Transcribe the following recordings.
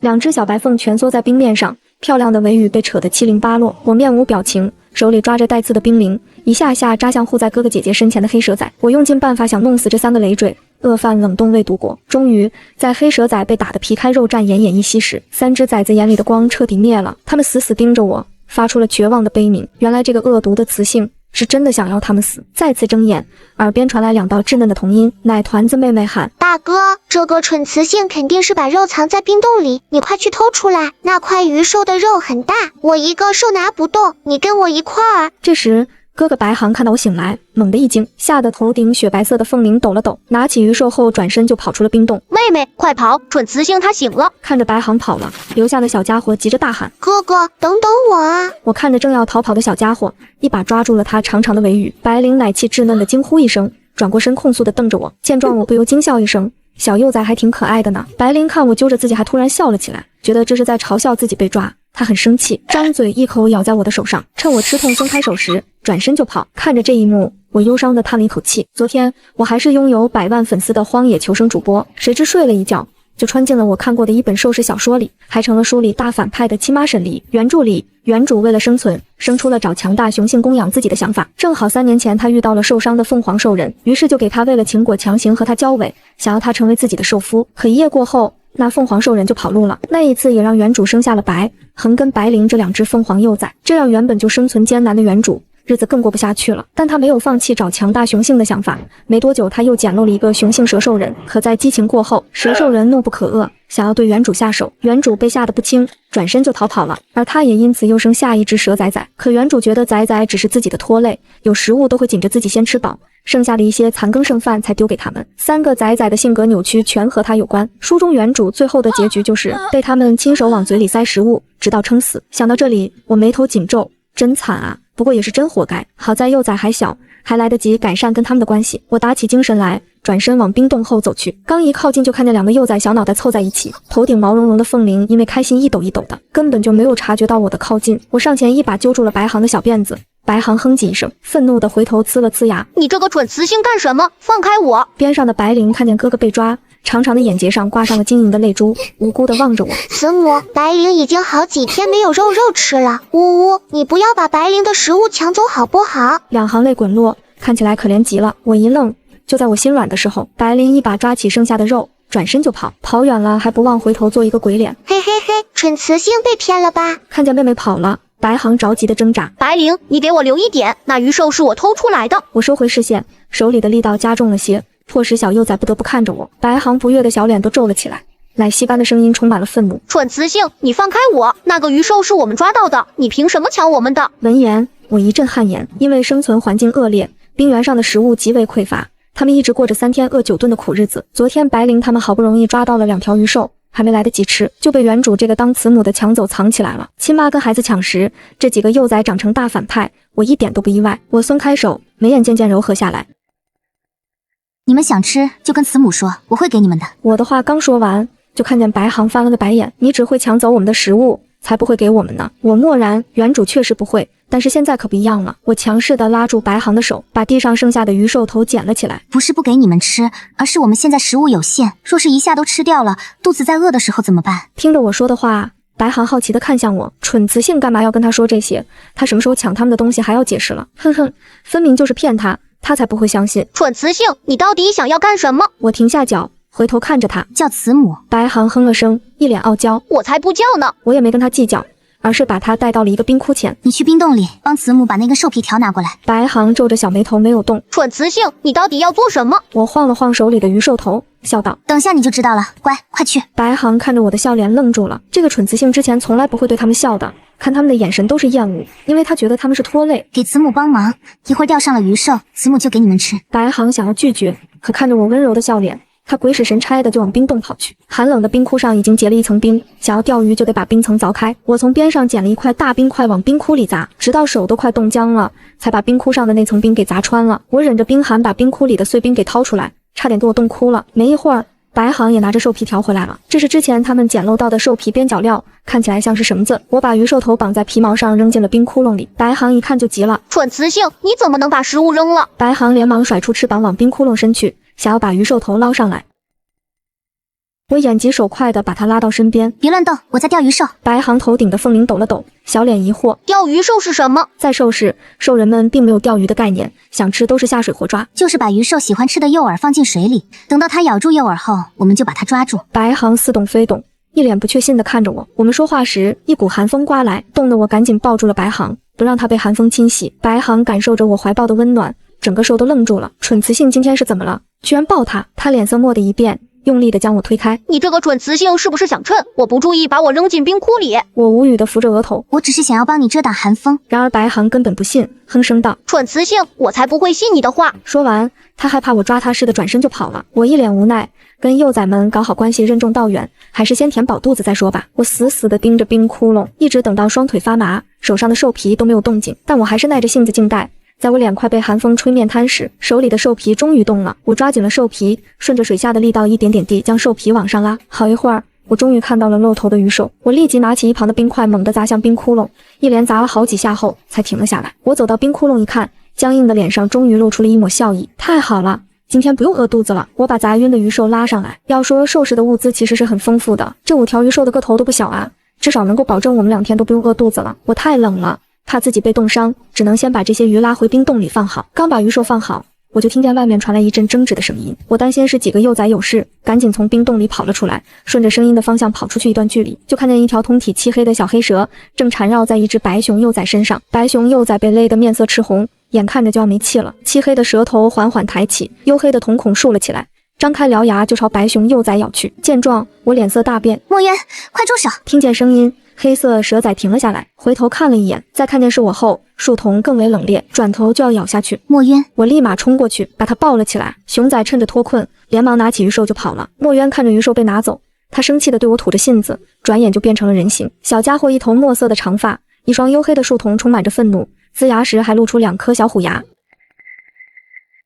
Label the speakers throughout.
Speaker 1: 两只小白凤蜷缩在冰面上，漂亮的尾羽被扯得七零八落。我面无表情，手里抓着带刺的冰凌，一下下扎向护在哥哥姐姐身前的黑蛇仔。我用尽办法想弄死这三个累赘。恶饭冷冻未毒果。终于，在黑蛇仔被打得皮开肉绽、奄奄一息时，三只崽子眼里的光彻底灭了。他们死死盯着我，发出了绝望的悲鸣。原来这个恶毒的雌性是真的想要他们死。再次睁眼，耳边传来两道稚嫩的童音。奶团子妹妹喊：“
Speaker 2: 大哥，这个蠢雌性肯定是把肉藏在冰洞里，你快去偷出来。那块鱼兽的肉很大，我一个兽拿不动，你跟我一块儿。”
Speaker 1: 这时，哥哥白航看到我醒来，猛地一惊，吓得头顶雪白色的凤翎抖了抖，拿起鱼兽后转身就跑出了冰洞。
Speaker 3: 妹妹，快跑！蠢雌性它醒了！
Speaker 1: 看着白航跑了，留下的小家伙急着大喊：“
Speaker 2: 哥哥，等等我啊！”
Speaker 1: 我看着正要逃跑的小家伙，一把抓住了他长长的尾羽。白灵奶气稚嫩的惊呼一声，转过身控诉的瞪着我。见状，我不由惊笑一声。小幼崽还挺可爱的呢。白灵看我揪着自己，还突然笑了起来，觉得这是在嘲笑自己被抓。他很生气，张嘴一口咬在我的手上，趁我吃痛松开手时，转身就跑。看着这一幕，我忧伤地叹了一口气。昨天我还是拥有100万粉丝的荒野求生主播，谁知睡了一觉，就穿进了我看过的一本兽食小说里，还成了书里大反派的亲妈沈离。原著里，原主为了生存，生出了找强大雄性供养自己的想法。正好3年前，他遇到了受伤的凤凰兽人，于是就给他喂了情果，强行和他交尾，想要他成为自己的兽夫。可一夜过后，那凤凰兽人就跑路了。那一次也让原主生下了白恒跟白灵这2只凤凰幼崽，这让原本就生存艰难的原主日子更过不下去了。但他没有放弃找强大雄性的想法，没多久他又捡漏了一个雄性蛇兽人。可在激情过后，蛇兽人怒不可遏，想要对原主下手，原主被吓得不轻，转身就逃跑了，而他也因此又生下一只蛇崽崽。可原主觉得崽崽只是自己的拖累，有食物都会紧着自己先吃饱，剩下的一些残羹剩饭才丢给他们。3个崽崽的性格扭曲全和他有关。书中原主最后的结局就是被他们亲手往嘴里塞食物，直到撑死。想到这里，我眉头紧皱，真惨啊！不过也是真活该。好在幼崽还小，还来得及改善跟他们的关系。我打起精神来，转身往冰洞后走去。刚一靠近，就看见2个幼崽小脑袋凑在一起，头顶毛茸茸的凤翎因为开心一抖一抖的，根本就没有察觉到我的靠近。我上前一把揪住了白航的小辫子。白航哼唧一声，愤怒地回头呲了呲牙：“
Speaker 3: 你这个蠢雌性干什么？放开我！”
Speaker 1: 边上的白灵看见哥哥被抓，长长的眼睫上挂上了晶莹的泪珠，无辜地望着我。
Speaker 2: 慈母，白灵已经好几天没有肉吃了，呜呜，你不要把白灵的食物抢走好不好
Speaker 1: ？2行泪滚落，看起来可怜极了。我一愣，就在我心软的时候，白灵一把抓起剩下的肉，转身就跑，跑远了还不忘回头做一个鬼脸。
Speaker 2: 嘿嘿嘿，蠢雌性被骗了吧？
Speaker 1: 看见妹妹跑了，白航着急的挣扎：“
Speaker 3: 白灵，你给我留一点，那鱼兽是我偷出来的。”
Speaker 1: 我收回视线，手里的力道加重了些，迫使小幼崽不得不看着我。白航不悦的小脸都皱了起来，奶昔般的声音充满了愤怒：“
Speaker 3: 蠢雌性，你放开我！那个鱼兽是我们抓到的，你凭什么抢我们的？”
Speaker 1: 闻言，我一阵汗颜。因为生存环境恶劣，冰原上的食物极为匮乏，他们一直过着3天饿9顿的苦日子。昨天白灵他们好不容易抓到了2条鱼兽，还没来得及吃，就被原主这个当慈母的抢走藏起来了。亲妈跟孩子抢食，这几个幼崽长成大反派，我一点都不意外。我松开手，眉眼渐渐柔和下来。
Speaker 4: 你们想吃就跟慈母说，我会给你们的。
Speaker 1: 我的话刚说完，就看见白航翻了个白眼：“你只会抢走我们的食物，才不会给我们呢。”我默然，原主确实不会，但是现在可不一样了。我强势地拉住白航的手，把地上剩下的鱼兽头捡了起来。
Speaker 4: 不是不给你们吃，而是我们现在食物有限，若是一下都吃掉了，肚子在饿的时候怎么办？
Speaker 1: 听着我说的话，白航好奇地看向我，蠢雌性干嘛要跟他说这些？他什么时候抢他们的东西还要解释了？哼哼，分明就是骗他，他才不会相信。
Speaker 3: 蠢雌性，你到底想要干什么？
Speaker 1: 我停下脚，回头看着他，
Speaker 4: 叫慈母。
Speaker 1: 白航哼了声，一脸傲娇。
Speaker 3: 我才不叫呢！
Speaker 1: 我也没跟他计较，而是把他带到了一个冰窟前。
Speaker 4: 你去冰洞里帮慈母把那根兽皮条拿过来。
Speaker 1: 白航皱着小眉头没有动。
Speaker 3: 蠢雌性，你到底要做什么？
Speaker 1: 我晃了晃手里的鱼兽头，笑道：“
Speaker 4: 等下你就知道了，乖，快去。”
Speaker 1: 白航看着我的笑脸愣住了。这个蠢雌性之前从来不会对他们笑的，看他们的眼神都是厌恶，因为他觉得他们是拖累。
Speaker 4: 给慈母帮忙，一会儿钓上了鱼兽，慈母就给你们吃。
Speaker 1: 白航想要拒绝，可看着我温柔的笑脸，他鬼使神差的就往冰洞跑去。寒冷的冰窟上已经结了一层冰，想要钓鱼就得把冰层凿开。我从边上捡了一块大冰块往冰窟里砸，直到手都快冻僵了，才把冰窟上的那层冰给砸穿了。我忍着冰寒把冰窟里的碎冰给掏出来，差点给我冻哭了。没一会儿，白航也拿着兽皮条回来了，这是之前他们捡漏到的兽皮边角料，看起来像是绳子。我把鱼兽头绑在皮毛上扔进了冰窟窿里。白航一看就急了：“
Speaker 3: 蠢雌性，你怎么能把食物扔了？”
Speaker 1: 白航连忙甩出翅膀往冰窟窿伸去，想要把鱼兽头捞上来。我眼疾手快地把他拉到身边。
Speaker 4: 别乱动，我在钓鱼兽。
Speaker 1: 白航头顶的凤翎抖了抖，小脸疑惑。
Speaker 3: 钓鱼兽是什么？
Speaker 1: 在兽市，兽人们并没有钓鱼的概念，想吃都是下水活抓，
Speaker 4: 就是把鱼兽喜欢吃的诱饵放进水里，等到它咬住诱饵后，我们就把它抓住。
Speaker 1: 白航似懂非懂，一脸不确信地看着我。我们说话时，一股寒风刮来，冻得我赶紧抱住了白航，不让他被寒风侵袭。白航感受着我怀抱的温暖，整个兽都愣住了。蠢雌性今天是怎么了？居然抱他！他脸色蓦地一变，用力地将我推开。
Speaker 3: 你这个蠢雌性是不是想趁我不注意把我扔进冰窟里？
Speaker 1: 我无语地扶着额头。
Speaker 4: 我只是想要帮你遮挡寒风。
Speaker 1: 然而白航根本不信，哼声道：
Speaker 3: 蠢雌性，我才不会信你的话。
Speaker 1: 说完，他害怕我抓他似的转身就跑了。我一脸无奈，跟幼崽们搞好关系任重道远，还是先填饱肚子再说吧。我死死地盯着冰窟窿，一直等到双腿发麻，手上的兽皮都没有动静，但我还是耐着性子静待。在我脸快被寒风吹面瘫时，手里的兽皮终于动了。我抓紧了兽皮，顺着水下的力道一点点地将兽皮往上拉。好一会儿，我终于看到了露头的鱼兽。我立即拿起一旁的冰块，猛地砸向冰窟窿，一连砸了好几下后才停了下来。我走到冰窟窿一看，僵硬的脸上终于露出了一抹笑意。太好了，今天不用饿肚子了。我把砸晕的鱼兽拉上来。要说兽市的物资其实是很丰富的，这5条鱼兽的个头都不小啊，至少能够保证我们2天都不用饿肚子了。我太冷了，怕自己被冻伤，只能先把这些鱼拉回冰洞里放好。刚把鱼兽放好，我就听见外面传来一阵争执的声音。我担心是几个幼崽有事，赶紧从冰洞里跑了出来，顺着声音的方向跑出去一段距离，就看见一条通体漆黑的小黑蛇正缠绕在一只白熊幼崽身上。白熊幼崽被勒得面色赤红，眼看着就要没气了。漆黑的蛇头缓缓抬起，黝黑的瞳孔竖了起来，张开獠牙就朝白熊幼崽咬去。见状，我脸色大变。
Speaker 4: 墨渊，快住手！
Speaker 1: 听见声音，黑色蛇崽停了下来，回头看了一眼，再看见是我后，树瞳更为冷冽，转头就要咬下去。
Speaker 4: 墨渊，
Speaker 1: 我立马冲过去，把他抱了起来。熊仔趁着脱困，连忙拿起鱼兽就跑了。墨渊看着鱼兽被拿走，他生气地对我吐着信子，转眼就变成了人形。小家伙一头墨色的长发，一双黝黑的树瞳充满着愤怒，呲牙时还露出2颗小虎牙。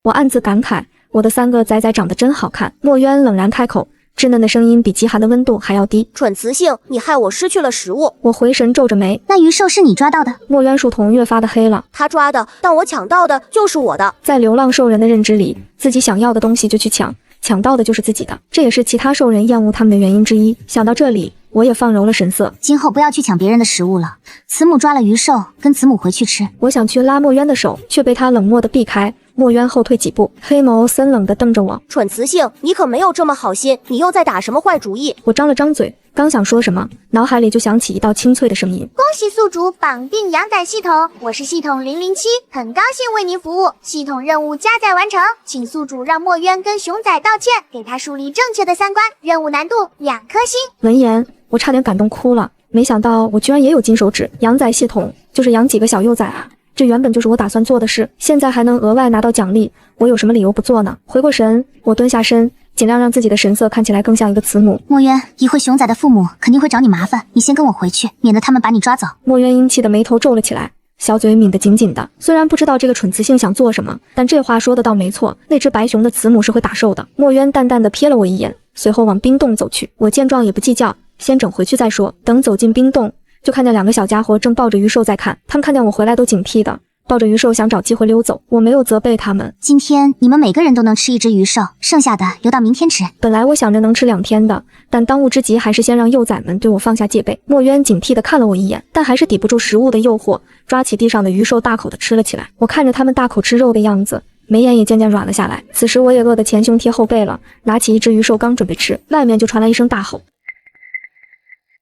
Speaker 1: 我暗自感慨，我的3个崽崽长得真好看。墨渊冷然开口，稚嫩的声音比极寒的温度还要低。
Speaker 3: 蠢雌性，你害我失去了食物。
Speaker 1: 我回神皱着眉。
Speaker 4: 那鱼兽是你抓到的？
Speaker 1: 墨渊树瞳越发的黑了。
Speaker 3: 他抓的，但我抢到的就是我的。
Speaker 1: 在流浪兽人的认知里，自己想要的东西就去抢，抢到的就是自己的，这也是其他兽人厌恶他们的原因之一。想到这里，我也放柔了神色。
Speaker 4: 今后不要去抢别人的食物了。慈母抓了鱼兽，跟慈母回去吃。
Speaker 1: 我想去拉墨渊的手，却被他冷漠地避开。墨渊后退几步，黑眸森冷地瞪着我。
Speaker 3: 蠢雌性，你可没有这么好心，你又在打什么坏主意？
Speaker 1: 我张了张嘴，刚想说什么，脑海里就响起一道清脆的声音。
Speaker 2: 恭喜宿主绑定羊仔系统，我是系统007，很高兴为您服务。系统任务加载完成，请宿主让墨渊跟熊仔道歉，给他树立正确的3观。任务难度2颗星。
Speaker 1: 闻言，我差点感动哭了，没想到我居然也有金手指。羊仔系统就是养几个小幼崽啊，这原本就是我打算做的事，现在还能额外拿到奖励，我有什么理由不做呢？回过神，我蹲下身，尽量让自己的神色看起来更像一个慈母。
Speaker 4: 墨渊，一会熊仔的父母肯定会找你麻烦，你先跟我回去，免得他们把你抓走。
Speaker 1: 墨渊阴气的眉头皱了起来，小嘴抿得紧紧的。虽然不知道这个蠢雌性想做什么，但这话说的倒没错，那只白熊的慈母是会打兽的。墨渊淡淡的瞥了我一眼，随后往冰洞走去。我见状也不计较，先整回去再说。等走进冰洞，就看见2个小家伙正抱着鱼兽在看，他们看见我回来都警惕的抱着鱼兽想找机会溜走。我没有责备他们。
Speaker 4: 今天你们每个人都能吃1只鱼兽，剩下的留到明天吃。
Speaker 1: 本来我想着能吃2天的，但当务之急还是先让幼崽们对我放下戒备。墨渊警惕地看了我一眼，但还是抵不住食物的诱惑，抓起地上的鱼兽大口地吃了起来。我看着他们大口吃肉的样子，眉眼也渐渐软了下来。此时我也饿得前胸贴后背了，拿起1只鱼兽刚准备吃，外面就传来一声大吼。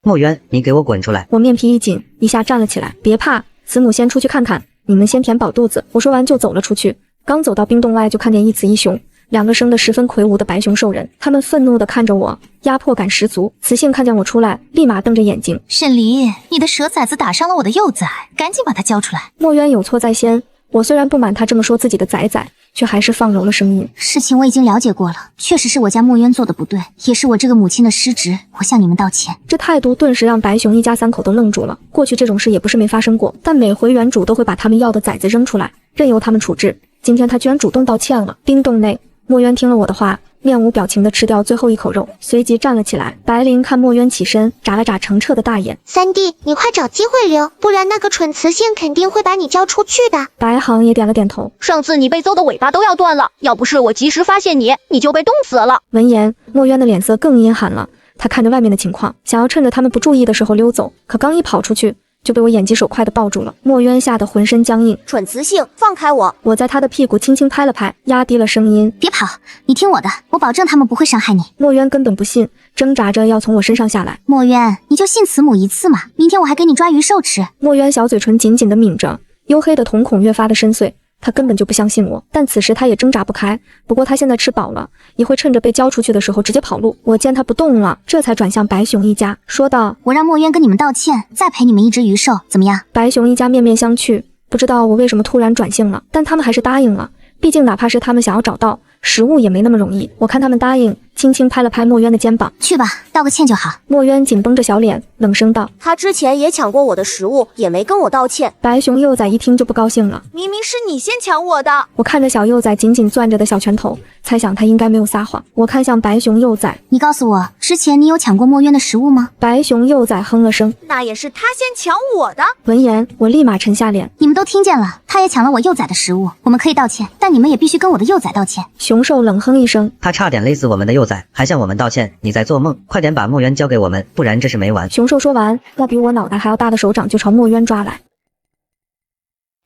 Speaker 5: 墨渊，你给我滚出来！
Speaker 1: 我面皮一紧，一下站了起来。别怕，慈母先出去看看，你们先填饱肚子。我说完就走了出去。刚走到冰洞外，就看见一雌一雄，2个生得十分魁梧的白熊兽人，他们愤怒地看着我，压迫感十足。雌性看见我出来，立马瞪着眼睛。
Speaker 6: 沈离，你的蛇崽子打伤了我的幼崽，赶紧把它交出来。
Speaker 1: 墨渊有错在先，我虽然不满他这么说自己的崽崽，却还是放柔了声音。
Speaker 4: 事情我已经了解过了，确实是我家墨渊做的不对，也是我这个母亲的失职，我向你们道歉。
Speaker 1: 这态度顿时让白熊一家3口都愣住了。过去这种事也不是没发生过，但每回原主都会把他们要的崽子扔出来，任由他们处置。今天他居然主动道歉了。冰洞内，墨渊听了我的话，面无表情地吃掉最后一口肉，随即站了起来。白灵看墨渊起身，眨了眨澄澈的大眼。
Speaker 2: 三弟，你快找机会溜，不然那个蠢雌性肯定会把你交出去的。
Speaker 1: 白航也点了点头。
Speaker 3: 上次你被揍的尾巴都要断了，要不是我及时发现你，你就被冻死了。
Speaker 1: 闻言，墨渊的脸色更阴寒了。他看着外面的情况，想要趁着他们不注意的时候溜走，可刚一跑出去，就被我眼疾手快地抱住了。墨渊吓得浑身僵硬。
Speaker 3: 蠢雌性，放开我！
Speaker 1: 我在他的屁股轻轻拍了拍，压低了声音：
Speaker 4: 别跑，你听我的，我保证他们不会伤害你。
Speaker 1: 墨渊根本不信，挣扎着要从我身上下来。
Speaker 4: 墨渊，你就信慈母一次嘛，明天我还给你抓鱼兽吃。
Speaker 1: 墨渊小嘴唇紧紧地抿着，黝黑的瞳孔越发的深邃。他根本就不相信我，但此时他也挣扎不开。不过他现在吃饱了，也会趁着被交出去的时候直接跑路。我见他不动了，这才转向白熊一家，说道：
Speaker 4: 我让墨渊跟你们道歉，再赔你们一只鱼兽，怎么样？
Speaker 1: 白熊一家面面相觑，不知道我为什么突然转性了，但他们还是答应了。毕竟哪怕是他们想要找到食物也没那么容易。我看他们答应，轻轻拍了拍墨渊的肩膀。
Speaker 4: 去吧，道个歉就好。
Speaker 1: 墨渊紧绷着小脸，冷声道：
Speaker 3: 他之前也抢过我的食物，也没跟我道歉。
Speaker 1: 白熊幼崽一听就不高兴了，
Speaker 3: 明明是你先抢我的。
Speaker 1: 我看着小幼崽紧紧攥着的小拳头，猜想他应该没有撒谎。我看向白熊幼崽，
Speaker 4: 你告诉我，之前你有抢过墨渊的食物吗？
Speaker 1: 白熊幼崽哼了声，
Speaker 3: 那也是他先抢我的。
Speaker 1: 闻言，我立马沉下脸。
Speaker 4: 你们都听见了，他也抢了我幼崽的食物，我们可以道歉，但你们也必须跟我的幼崽道歉。
Speaker 1: 熊兽冷哼一声，
Speaker 5: 他差点勒死我们的幼崽，还向我们道歉，你在做梦？快点把墨渊交给我们，不然这事没完。
Speaker 1: 熊兽说完，那比我脑袋还要大的手掌就朝墨渊抓来。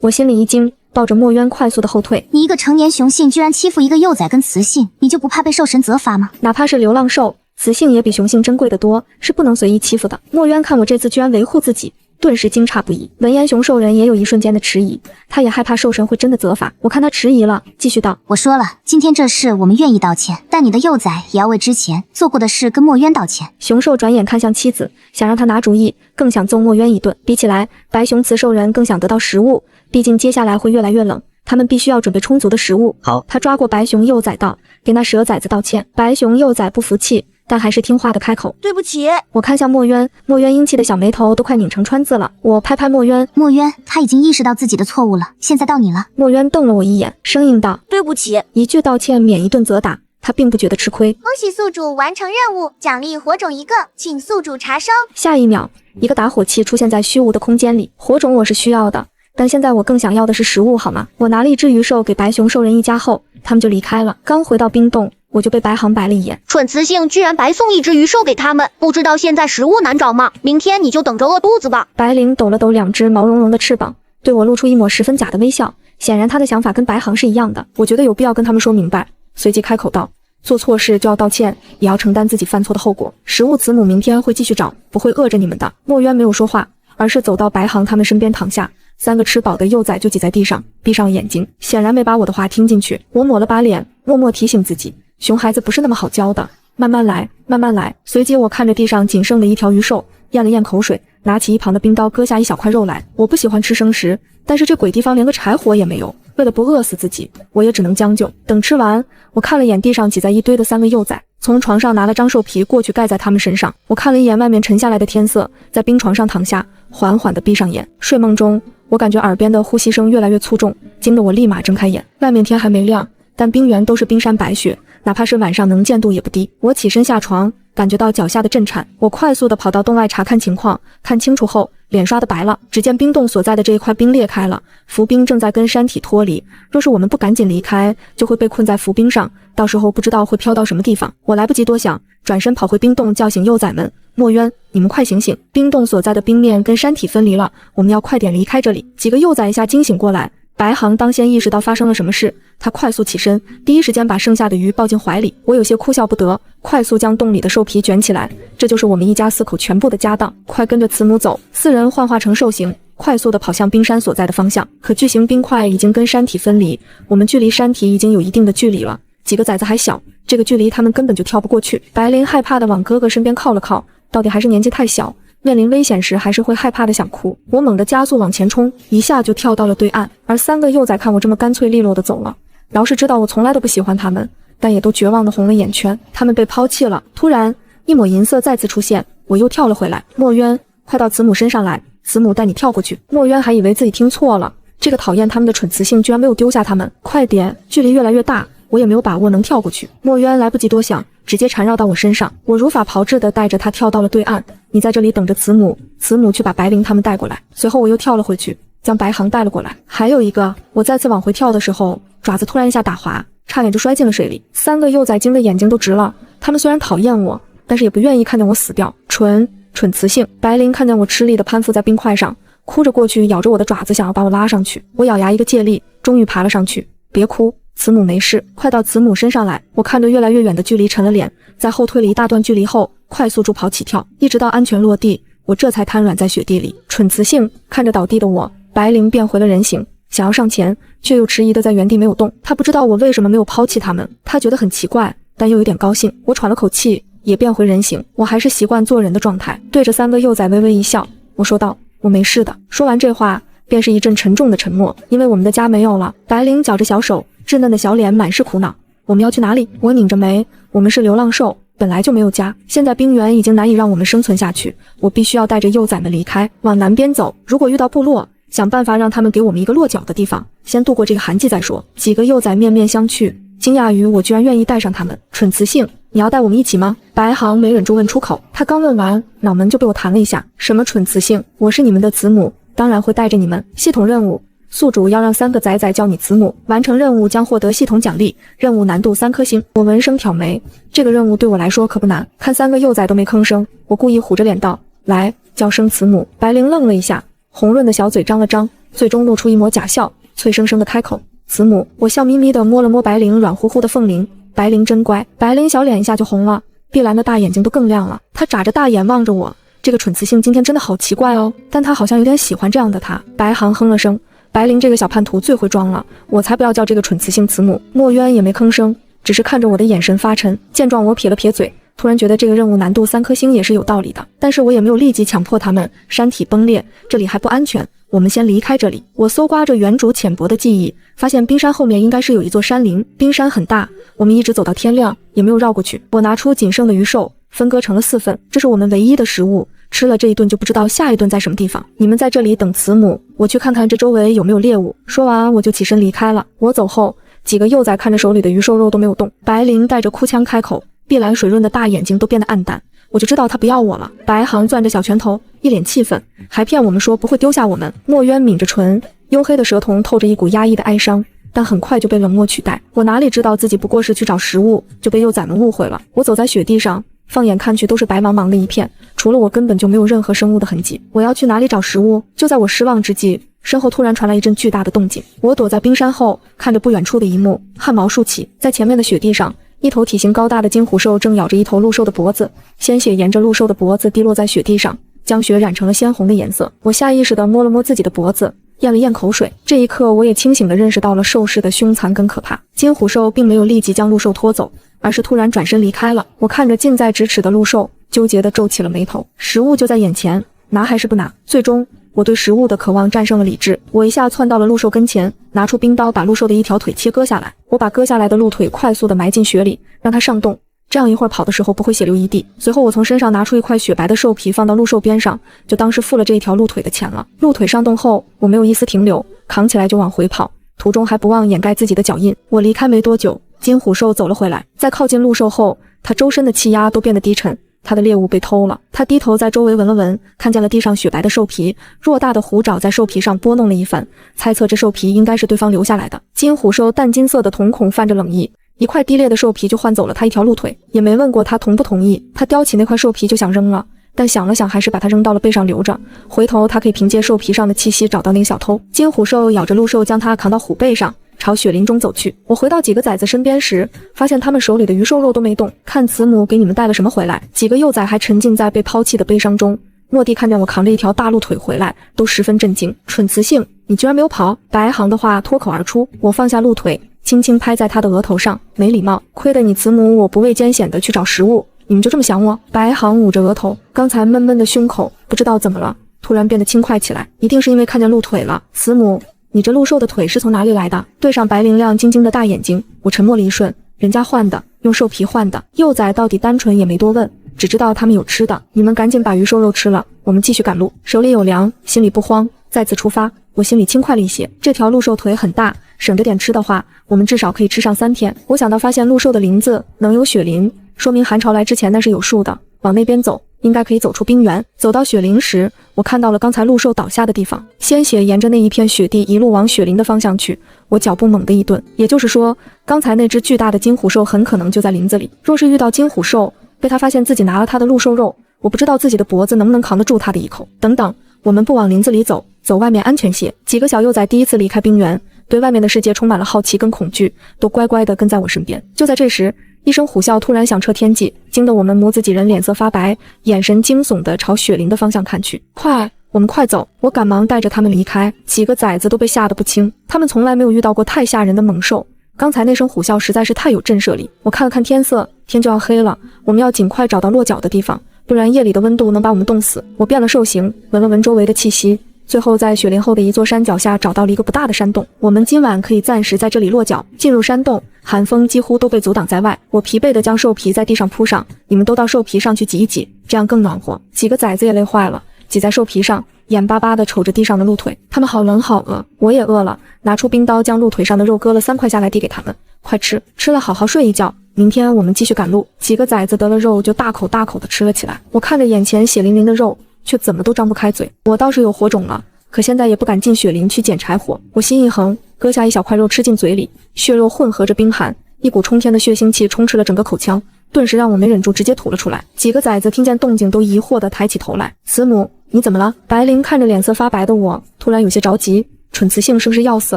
Speaker 1: 我心里一惊，抱着墨渊快速的后退。
Speaker 4: 你一个成年雄性居然欺负一个幼崽跟雌性，你就不怕被兽神责罚吗？
Speaker 1: 哪怕是流浪兽，雌性也比雄性珍贵的多，是不能随意欺负的。墨渊看我这次居然维护自己，顿时惊诧不已。闻言，熊兽人也有一瞬间的迟疑，他也害怕兽神会真的责罚。我看他迟疑了，继续道：
Speaker 4: 我说了，今天这事我们愿意道歉，但你的幼崽也要为之前做过的事跟墨渊道歉。
Speaker 1: 熊兽转眼看向妻子，想让他拿主意，更想揍墨渊一顿。比起来，白熊雌兽人更想得到食物，毕竟接下来会越来越冷，他们必须要准备充足的食物。
Speaker 5: 好，
Speaker 1: 他抓过白熊幼崽道：给那蛇崽子道歉。白熊幼崽不服气，但还是听话的开口：
Speaker 3: 对不起。
Speaker 1: 我看向墨渊，墨渊英气的小眉头都快拧成川字了。我拍拍墨渊，
Speaker 4: 墨渊，他已经意识到自己的错误了，现在到你了。
Speaker 1: 墨渊瞪了我一眼，生硬道：
Speaker 3: 对不起。
Speaker 1: 一句道歉免一顿责打，他并不觉得吃亏。
Speaker 2: 恭喜宿主完成任务，奖励火种1个，请宿主查收。
Speaker 1: 下一秒，一个打火器出现在虚无的空间里。火种我是需要的，但现在我更想要的是食物，好吗？我拿了一只鱼兽给白熊兽人一家后，他们就离开了。刚回到冰洞，我就被白航白了一眼。
Speaker 3: 蠢雌性居然白送一只鱼兽给他们，不知道现在食物难找吗？明天你就等着饿肚子吧。
Speaker 1: 白灵抖了抖两只毛茸茸的翅膀，对我露出一抹十分假的微笑。显然他的想法跟白航是一样的。我觉得有必要跟他们说明白，随即开口道：做错事就要道歉，也要承担自己犯错的后果。食物慈母明天会继续找，不会饿着你们的。墨渊没有说话，而是走到白航他们身边躺下。3个吃饱的幼崽就挤在地上，闭上眼睛，显然没把我的话听进去。我抹了把脸，默默提醒自己，熊孩子不是那么好教的，慢慢来，慢慢来。随即我看着地上仅剩的一条鱼兽，咽了咽口水，拿起一旁的冰刀割下一小块肉来。我不喜欢吃生食，但是这鬼地方连个柴火也没有，为了不饿死自己，我也只能将就。等吃完，我看了眼地上挤在一堆的3个幼崽，从床上拿了张兽皮过去盖在他们身上。我看了一眼外面沉下来的天色，在冰床上躺下，缓缓地闭上眼。睡梦中，我感觉耳边的呼吸声越来越粗重，惊得我立马睁开眼。外面天还没亮，但冰原都是冰山白雪，哪怕是晚上能见度也不低。我起身下床，感觉到脚下的震颤，我快速地跑到洞外查看情况，看清楚后，脸刷的白了。只见冰洞所在的这一块冰裂开了，浮冰正在跟山体脱离。若是我们不赶紧离开，就会被困在浮冰上，到时候不知道会飘到什么地方。我来不及多想，转身跑回冰洞，叫醒幼崽们：墨渊，你们快醒醒！冰洞所在的冰面跟山体分离了，我们要快点离开这里。几个幼崽一下惊醒过来，白航当先意识到发生了什么事，他快速起身，第一时间把剩下的鱼抱进怀里。我有些哭笑不得，快速将洞里的兽皮卷起来，这就是我们一家4口全部的家当。快跟着慈母走！4人幻化成兽形，快速地跑向冰山所在的方向。可巨型冰块已经跟山体分离，我们距离山体已经有一定的距离了。几个崽子还小，这个距离他们根本就跳不过去。白灵害怕地往哥哥身边靠了靠，到底还是年纪太小，面临危险时还是会害怕的想哭。我猛地加速往前冲，一下就跳到了对岸。而3个幼崽看我这么干脆利落地走了，饶是知道我从来都不喜欢他们，但也都绝望地红了眼圈。他们被抛弃了。突然，一抹银色再次出现，我又跳了回来。墨渊，快到慈母身上来，慈母带你跳过去。墨渊还以为自己听错了，这个讨厌他们的蠢雌性居然没有丢下他们。快点！距离越来越大，我也没有把握能跳过去。墨渊来不及多想，直接缠绕到我身上，我如法炮制的带着他跳到了对岸。你在这里等着慈母，慈母去把白灵他们带过来。随后我又跳了回去，将白航带了过来。还有一个，我再次往回跳的时候，爪子突然一下打滑，差点就摔进了水里。3个幼崽精的眼睛都直了，他们虽然讨厌我，但是也不愿意看见我死掉。蠢雌性。白灵看见我吃力的攀附在冰块上，哭着过去咬着我的爪子，想要把我拉上去。我咬牙一个借力，终于爬了上去。别哭，慈母没事。快到慈母身上来。我看着越来越远的距离，沉了脸，在后退了一大段距离后，快速助跑起跳，一直到安全落地，我这才瘫软在雪地里。蠢雌性。看着倒地的我，白灵变回了人形，想要上前，却又迟疑的在原地没有动。他不知道我为什么没有抛弃他们，他觉得很奇怪，但又有点高兴。我喘了口气，也变回人形。我还是习惯做人的状态，对着3个幼崽微微一笑，我说道：我没事的。说完这话，便是一阵沉重的沉默，因为我们的家没有了。白灵绞着小手，稚嫩的小脸满是苦恼。我们要去哪里？我拧着眉。我们是流浪兽，本来就没有家，现在冰原已经难以让我们生存下去，我必须要带着幼崽们离开，往南边走。如果遇到部落，想办法让他们给我们一个落脚的地方，先度过这个寒季再说。几个幼崽面面相觑，惊讶于我居然愿意带上他们。蠢雌性，你要带我们一起吗？白航没忍住问出口。他刚问完，脑门就被我弹了一下。什么蠢雌性？我是你们的慈母，当然会带着你们。系统任务，宿主要让3个崽崽叫你慈母，完成任务将获得系统奖励，任务难度3颗星。我闻声挑眉，这个任务对我来说可不难。看3个幼崽都没吭声，我故意虎着脸道：来，叫声慈母。白灵愣了一下，红润的小嘴张了张，最终露出一抹假笑，脆生生的开口：慈母。我笑眯眯地摸了摸白灵软乎乎的凤灵，白灵真乖。白灵小脸一下就红了，碧蓝的大眼睛都更亮了，她眨着大眼望着我。这个蠢雌性今天真的好奇怪哦，但她好像有点喜欢这样的她。白航哼了声，白灵这个小叛徒最会装了，我才不要叫这个蠢雌性慈母。墨渊也没吭声，只是看着我的眼神发沉。见状我撇了撇嘴，突然觉得这个任务难度3颗星也是有道理的，但是我也没有立即强迫他们。山体崩裂，这里还不安全，我们先离开这里。我搜刮着原主浅薄的记忆，发现冰山后面应该是有一座山林，冰山很大，我们一直走到天亮也没有绕过去。我拿出仅剩的鱼兽，分割成了4份，这是我们唯一的食物，吃了这一顿就不知道下一顿在什么地方。你们在这里等慈母，我去看看这周围有没有猎物。说完我就起身离开了。我走后，几个幼崽看着手里的鱼兽肉都没有动。白灵带着哭腔开口，碧蓝水润的大眼睛都变得暗淡，我就知道他不要我了。白航攥着小拳头，一脸气愤，还骗我们说不会丢下我们。墨渊抿着唇，黝黑的舌头透着一股压抑的哀伤，但很快就被冷漠取代。我哪里知道自己不过是去找食物，就被幼崽们误会了。我走在雪地上，放眼看去都是白茫茫的一片，除了我根本就没有任何生物的痕迹。我要去哪里找食物？就在我失望之际，身后突然传来一阵巨大的动静。我躲在冰山后，看着不远处的一幕，汗毛竖起。在前面的雪地上，一头体型高大的金虎兽正咬着一头鹿兽的脖子，鲜血沿着鹿兽的脖子滴落在雪地上，将雪染成了鲜红的颜色。我下意识地摸了摸自己的脖子，咽了咽口水。这一刻，我也清醒地认识到了兽势的凶残跟可怕。金虎兽并没有立即将鹿兽拖走，而是突然转身离开了。我看着近在咫尺的鹿兽，纠结地皱起了眉头。食物就在眼前，拿还是不拿？最终我对食物的渴望战胜了理智。我一下窜到了鹿兽跟前，拿出冰刀把鹿兽的一条腿切割下来。我把割下来的鹿腿快速地埋进雪里，让它上冻，这样一会儿跑的时候不会血流一地。随后我从身上拿出一块雪白的兽皮放到鹿兽边上，就当是付了这一条鹿腿的钱了。鹿腿上冻后，我没有一丝停留，扛起来就往回跑，途中还不忘掩盖自己的脚印。我离开没多久，金虎兽走了回来，在靠近鹿兽后，它周身的气压都变得低沉，他的猎物被偷了。他低头在周围闻了闻，看见了地上雪白的兽皮，偌大的虎爪在兽皮上拨弄了一番，猜测这兽皮应该是对方留下来的。金虎兽淡金色的瞳孔泛着冷意，一块低劣的兽皮就换走了他一条鹿腿，也没问过他同不同意。他叼起那块兽皮就想扔了，但想了想还是把它扔到了背上留着，回头他可以凭借兽皮上的气息找到那个小偷。金虎兽咬着鹿兽，将它扛到虎背上，朝雪林中走去。我回到几个崽子身边时，发现他们手里的鱼兽肉都没动。看慈母给你们带了什么回来？几个幼崽还沉浸在被抛弃的悲伤中。诺蒂看见我扛着一条大鹿腿回来，都十分震惊。蠢雌性，你居然没有跑！白航的话脱口而出。我放下鹿腿，轻轻拍在他的额头上，没礼貌。亏得你慈母我不畏艰险的去找食物，你们就这么想我？白航捂着额头，刚才闷闷的胸口不知道怎么了，突然变得轻快起来，一定是因为看见鹿腿了。慈母，你这鹿兽的腿是从哪里来的？对上白灵亮晶晶的大眼睛，我沉默了一瞬。人家换的，用兽皮换的。幼崽到底单纯也没多问，只知道他们有吃的。你们赶紧把鱼兽肉吃了，我们继续赶路。手里有粮，心里不慌，再次出发。我心里轻快了一些。这条鹿兽腿很大，省着点吃的话，我们至少可以吃上3天。我想到发现陆兽的林子能有雪林，说明韩朝来之前那是有数的，往那边走应该可以走出冰原。走到雪林时，我看到了刚才陆兽倒下的地方，鲜血沿着那一片雪地一路往雪林的方向去。我脚步猛地一顿，也就是说，刚才那只巨大的金虎兽很可能就在林子里。若是遇到金虎兽，被他发现自己拿了他的陆兽肉，我不知道自己的脖子能不能扛得住他的一口。等等，我们不往林子里走，走外面安全些。几个小幼崽第一次离开冰原，对外面的世界充满了好奇跟恐惧，都乖乖地跟在我身边。就在这时，一声虎啸突然响彻天际，惊得我们母子几人脸色发白，眼神惊悚地朝雪林的方向看去。快，我们快走！我赶忙带着他们离开。几个崽子都被吓得不轻，他们从来没有遇到过太吓人的猛兽。刚才那声虎啸实在是太有震慑力。我看了看天色，天就要黑了，我们要尽快找到落脚的地方，不然夜里的温度能把我们冻死。我变了兽形，闻了闻周围的气息，最后在雪林后的一座山脚下找到了一个不大的山洞，我们今晚可以暂时在这里落脚。进入山洞，寒风几乎都被阻挡在外。我疲惫地将兽皮在地上铺上，你们都到兽皮上去挤一挤，这样更暖和。几个崽子也累坏了，挤在兽皮上，眼巴巴地瞅着地上的鹿腿，他们好冷好饿。我也饿了，拿出冰刀将鹿腿上的肉割了3块下来递给他们，快吃，吃了好好睡一觉，明天我们继续赶路。几个崽子得了肉就大口大口地吃了起来，我看着眼前血淋淋的肉，却怎么都张不开嘴。我倒是有火种了，可现在也不敢进雪林去捡柴火。我心一横，割下一小块肉吃进嘴里，血肉混合着冰寒，一股冲天的血腥气充斥了整个口腔，顿时让我没忍住直接吐了出来。几个崽子听见动静都疑惑地抬起头来。慈母，你怎么了？白灵看着脸色发白的我，突然有些着急，蠢雌性是不是要死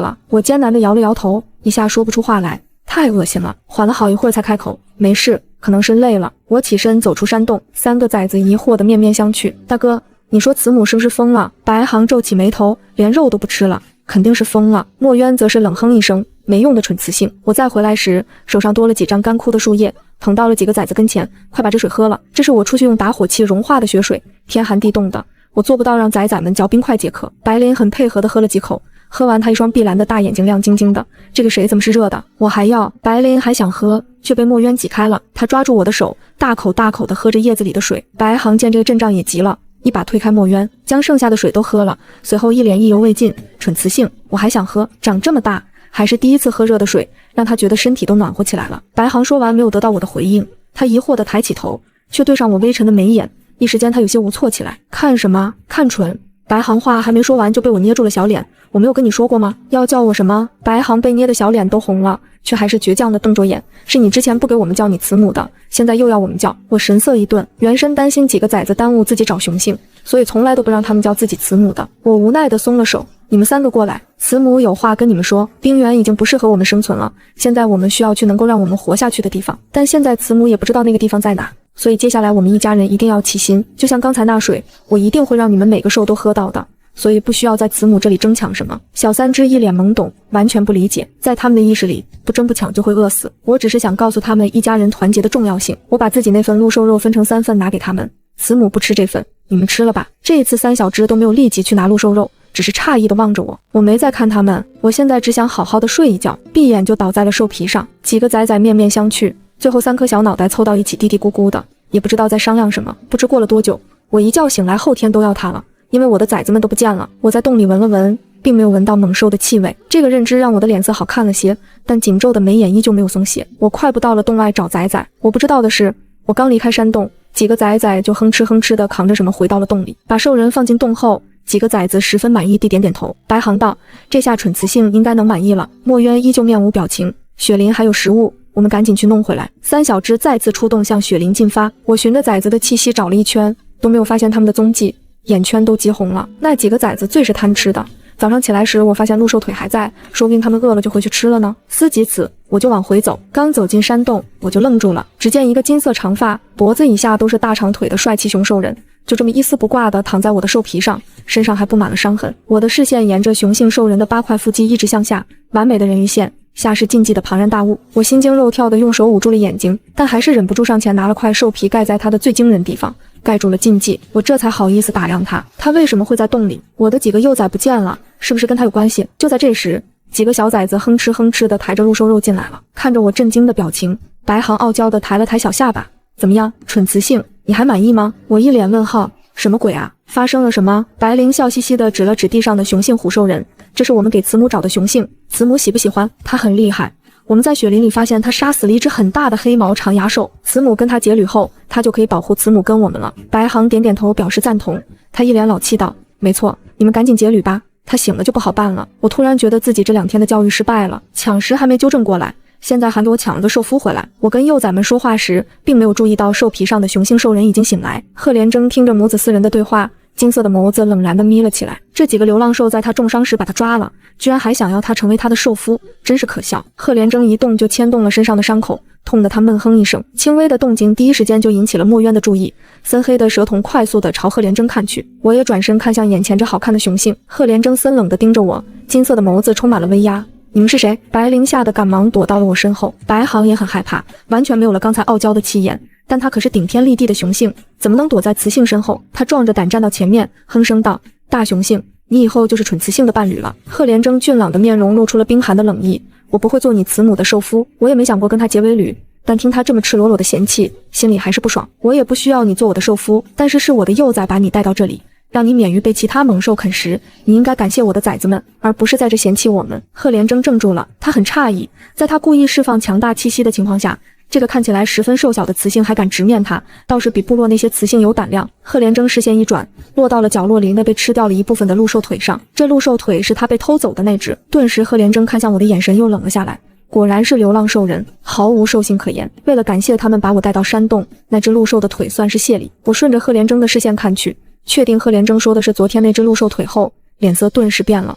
Speaker 1: 了？我艰难地摇了摇头，一下说不出话来，太恶心了。缓了好一会儿才开口，没事，可能是累了。我起身走出山洞，3个崽子疑惑地面面相觑。大哥，你说慈母是不是疯了？白航皱起眉头，连肉都不吃了，肯定是疯了。墨渊则是冷哼一声，没用的蠢雌性。我再回来时，手上多了几张干枯的树叶，捧到了几个崽子跟前，快把这水喝了，这是我出去用打火器融化的雪水，天寒地冻的，我做不到让崽崽们嚼冰块解渴。白灵很配合地喝了几口，喝完他一双碧蓝的大眼睛亮晶晶的，这个水怎么是热的？我还要。白灵还想喝，却被墨渊挤开了，他抓住我的手，大口大口地喝着叶子里的水。白航见这个阵仗也急了，一把推开墨渊，将剩下的水都喝了，随后一脸意犹未尽，蠢雌性，我还想喝，长这么大还是第一次喝热的水，让他觉得身体都暖和起来了。白航说完没有得到我的回应，他疑惑地抬起头，却对上我微沉的眉眼，一时间他有些无措起来。看什么？看蠢。白航话还没说完就被我捏住了小脸，我没有跟你说过吗？要叫我什么？白航被捏的小脸都红了，却还是倔强地瞪着眼。是你之前不给我们叫你慈母的，现在又要我们叫。我神色一顿，原身担心几个崽子耽误自己找雄性，所以从来都不让他们叫自己慈母的。我无奈地松了手，你们3个过来，慈母有话跟你们说。冰原已经不适合我们生存了，现在我们需要去能够让我们活下去的地方，但现在慈母也不知道那个地方在哪，所以接下来我们一家人一定要齐心，就像刚才那水，我一定会让你们每个兽都喝到的，所以不需要在慈母这里争抢什么。小3只一脸懵懂，完全不理解，在他们的意识里，不争不抢就会饿死。我只是想告诉他们一家人团结的重要性。我把自己那份鹿兽肉分成3份拿给他们，慈母不吃这份，你们吃了吧。这一次3小只都没有立即去拿鹿兽肉，只是诧异地望着我。我没再看他们，我现在只想好好的睡一觉，闭眼就倒在了兽皮上。几个崽崽面面相觑，最后3颗小脑袋凑到一起嘀嘀咕咕的，也不知道在商量什么。不知过了多久，我一觉醒来，后天都要它了，因为我的崽子们都不见了。我在洞里闻了闻，并没有闻到猛兽的气味，这个认知让我的脸色好看了些，但紧皱的眉眼依旧没有松懈。我快步到了洞外找崽崽。我不知道的是，我刚离开山洞，几个崽崽就哼哧哼哧地扛着什么回到了洞里。把兽人放进洞后，几个崽子十分满意地点点头。白航道，这下蠢雌性应该能满意了。墨渊依旧面无表情，雪林还有食物，我们赶紧去弄回来。3小只再次出动向雪林进发，我循着崽子的气息找了一圈，都没有发现他们的踪迹，眼圈都急红了。那几个崽子最是贪吃的，早上起来时我发现鹿兽腿还在，说不定他们饿了就回去吃了呢。思及此，我就往回走，刚走进山洞我就愣住了，只见一个金色长发，脖子以下都是大长腿的帅气雄兽人，就这么一丝不挂地躺在我的兽皮上，身上还布满了伤痕。我的视线沿着雄性兽人的8块腹肌一直向下，完美的人鱼线，下是禁忌的庞然大物。我心惊肉跳地用手捂住了眼睛，但还是忍不住上前拿了块兽皮盖在他的最惊人地方，盖住了禁忌。我这才好意思打量他，他为什么会在洞里？我的几个幼崽不见了，是不是跟他有关系？就在这时，几个小崽子哼哧哼哧地抬着鹿兽肉进来了。看着我震惊的表情，白航傲娇地抬了抬小下巴，怎么样，蠢雌性，你还满意吗？我一脸问号，什么鬼啊？发生了什么？白灵笑嘻嘻地指了指地上的雄性虎兽人，这是我们给慈母找的雄性，慈母喜不喜欢？它很厉害。我们在雪林里发现他杀死了一只很大的黑毛长牙兽，慈母跟他结旅后，他就可以保护慈母跟我们了。白航点点头表示赞同，他一脸老气道：没错，你们赶紧结旅吧，他醒了就不好办了。我突然觉得自己这2天的教育失败了，抢时还没纠正过来，现在还给我抢了个兽夫回来。我跟幼崽们说话时，并没有注意到兽皮上的雄性兽人已经醒来。赫连征听着母子4人的对话，金色的眸子冷然地眯了起来。这几个流浪兽在他重伤时把他抓了，居然还想要他成为他的兽夫，真是可笑。赫连征一动就牵动了身上的伤口，痛得他闷哼一声，轻微的动静第一时间就引起了墨渊的注意。森黑的蛇瞳快速地朝赫连征看去，我也转身看向眼前这好看的雄性。赫连征森冷地盯着我，金色的眸子充满了威压。你们是谁？白灵吓得赶忙躲到了我身后。白航也很害怕，完全没有了刚才傲娇的气焰，但他可是顶天立地的雄性，怎么能躲在雌性身后？他壮着胆站到前面，哼声道：大雄性，你以后就是蠢雌性的伴侣了。赫连征俊朗的面容露出了冰寒的冷意，我不会做你慈母的兽夫，我也没想过跟他结为侣，但听他这么赤裸裸的嫌弃，心里还是不爽。我也不需要你做我的兽夫，但是我的幼崽把你带到这里，让你免于被其他猛兽啃食，你应该感谢我的崽子们，而不是在这嫌弃我们。赫连征怔住了，他很诧异，在他故意释放强大气息的情况下，这个看起来十分瘦小的雌性还敢直面他，倒是比部落那些雌性有胆量。赫连征视线一转，落到了角落里那被吃掉了一部分的鹿兽腿上，这鹿兽腿是他被偷走的那只。顿时赫连征看向我的眼神又冷了下来，果然是流浪兽人，毫无兽性可言。为了感谢他们把我带到山洞，那只鹿兽的腿算是谢礼。我顺着赫连征的视线看去，确定赫连征说的是昨天那只鹿兽腿后，脸色顿时变了。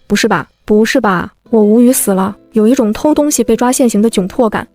Speaker 1: 不是吧？不是吧？我无语死了，有一种偷东西被抓现行的窘迫感。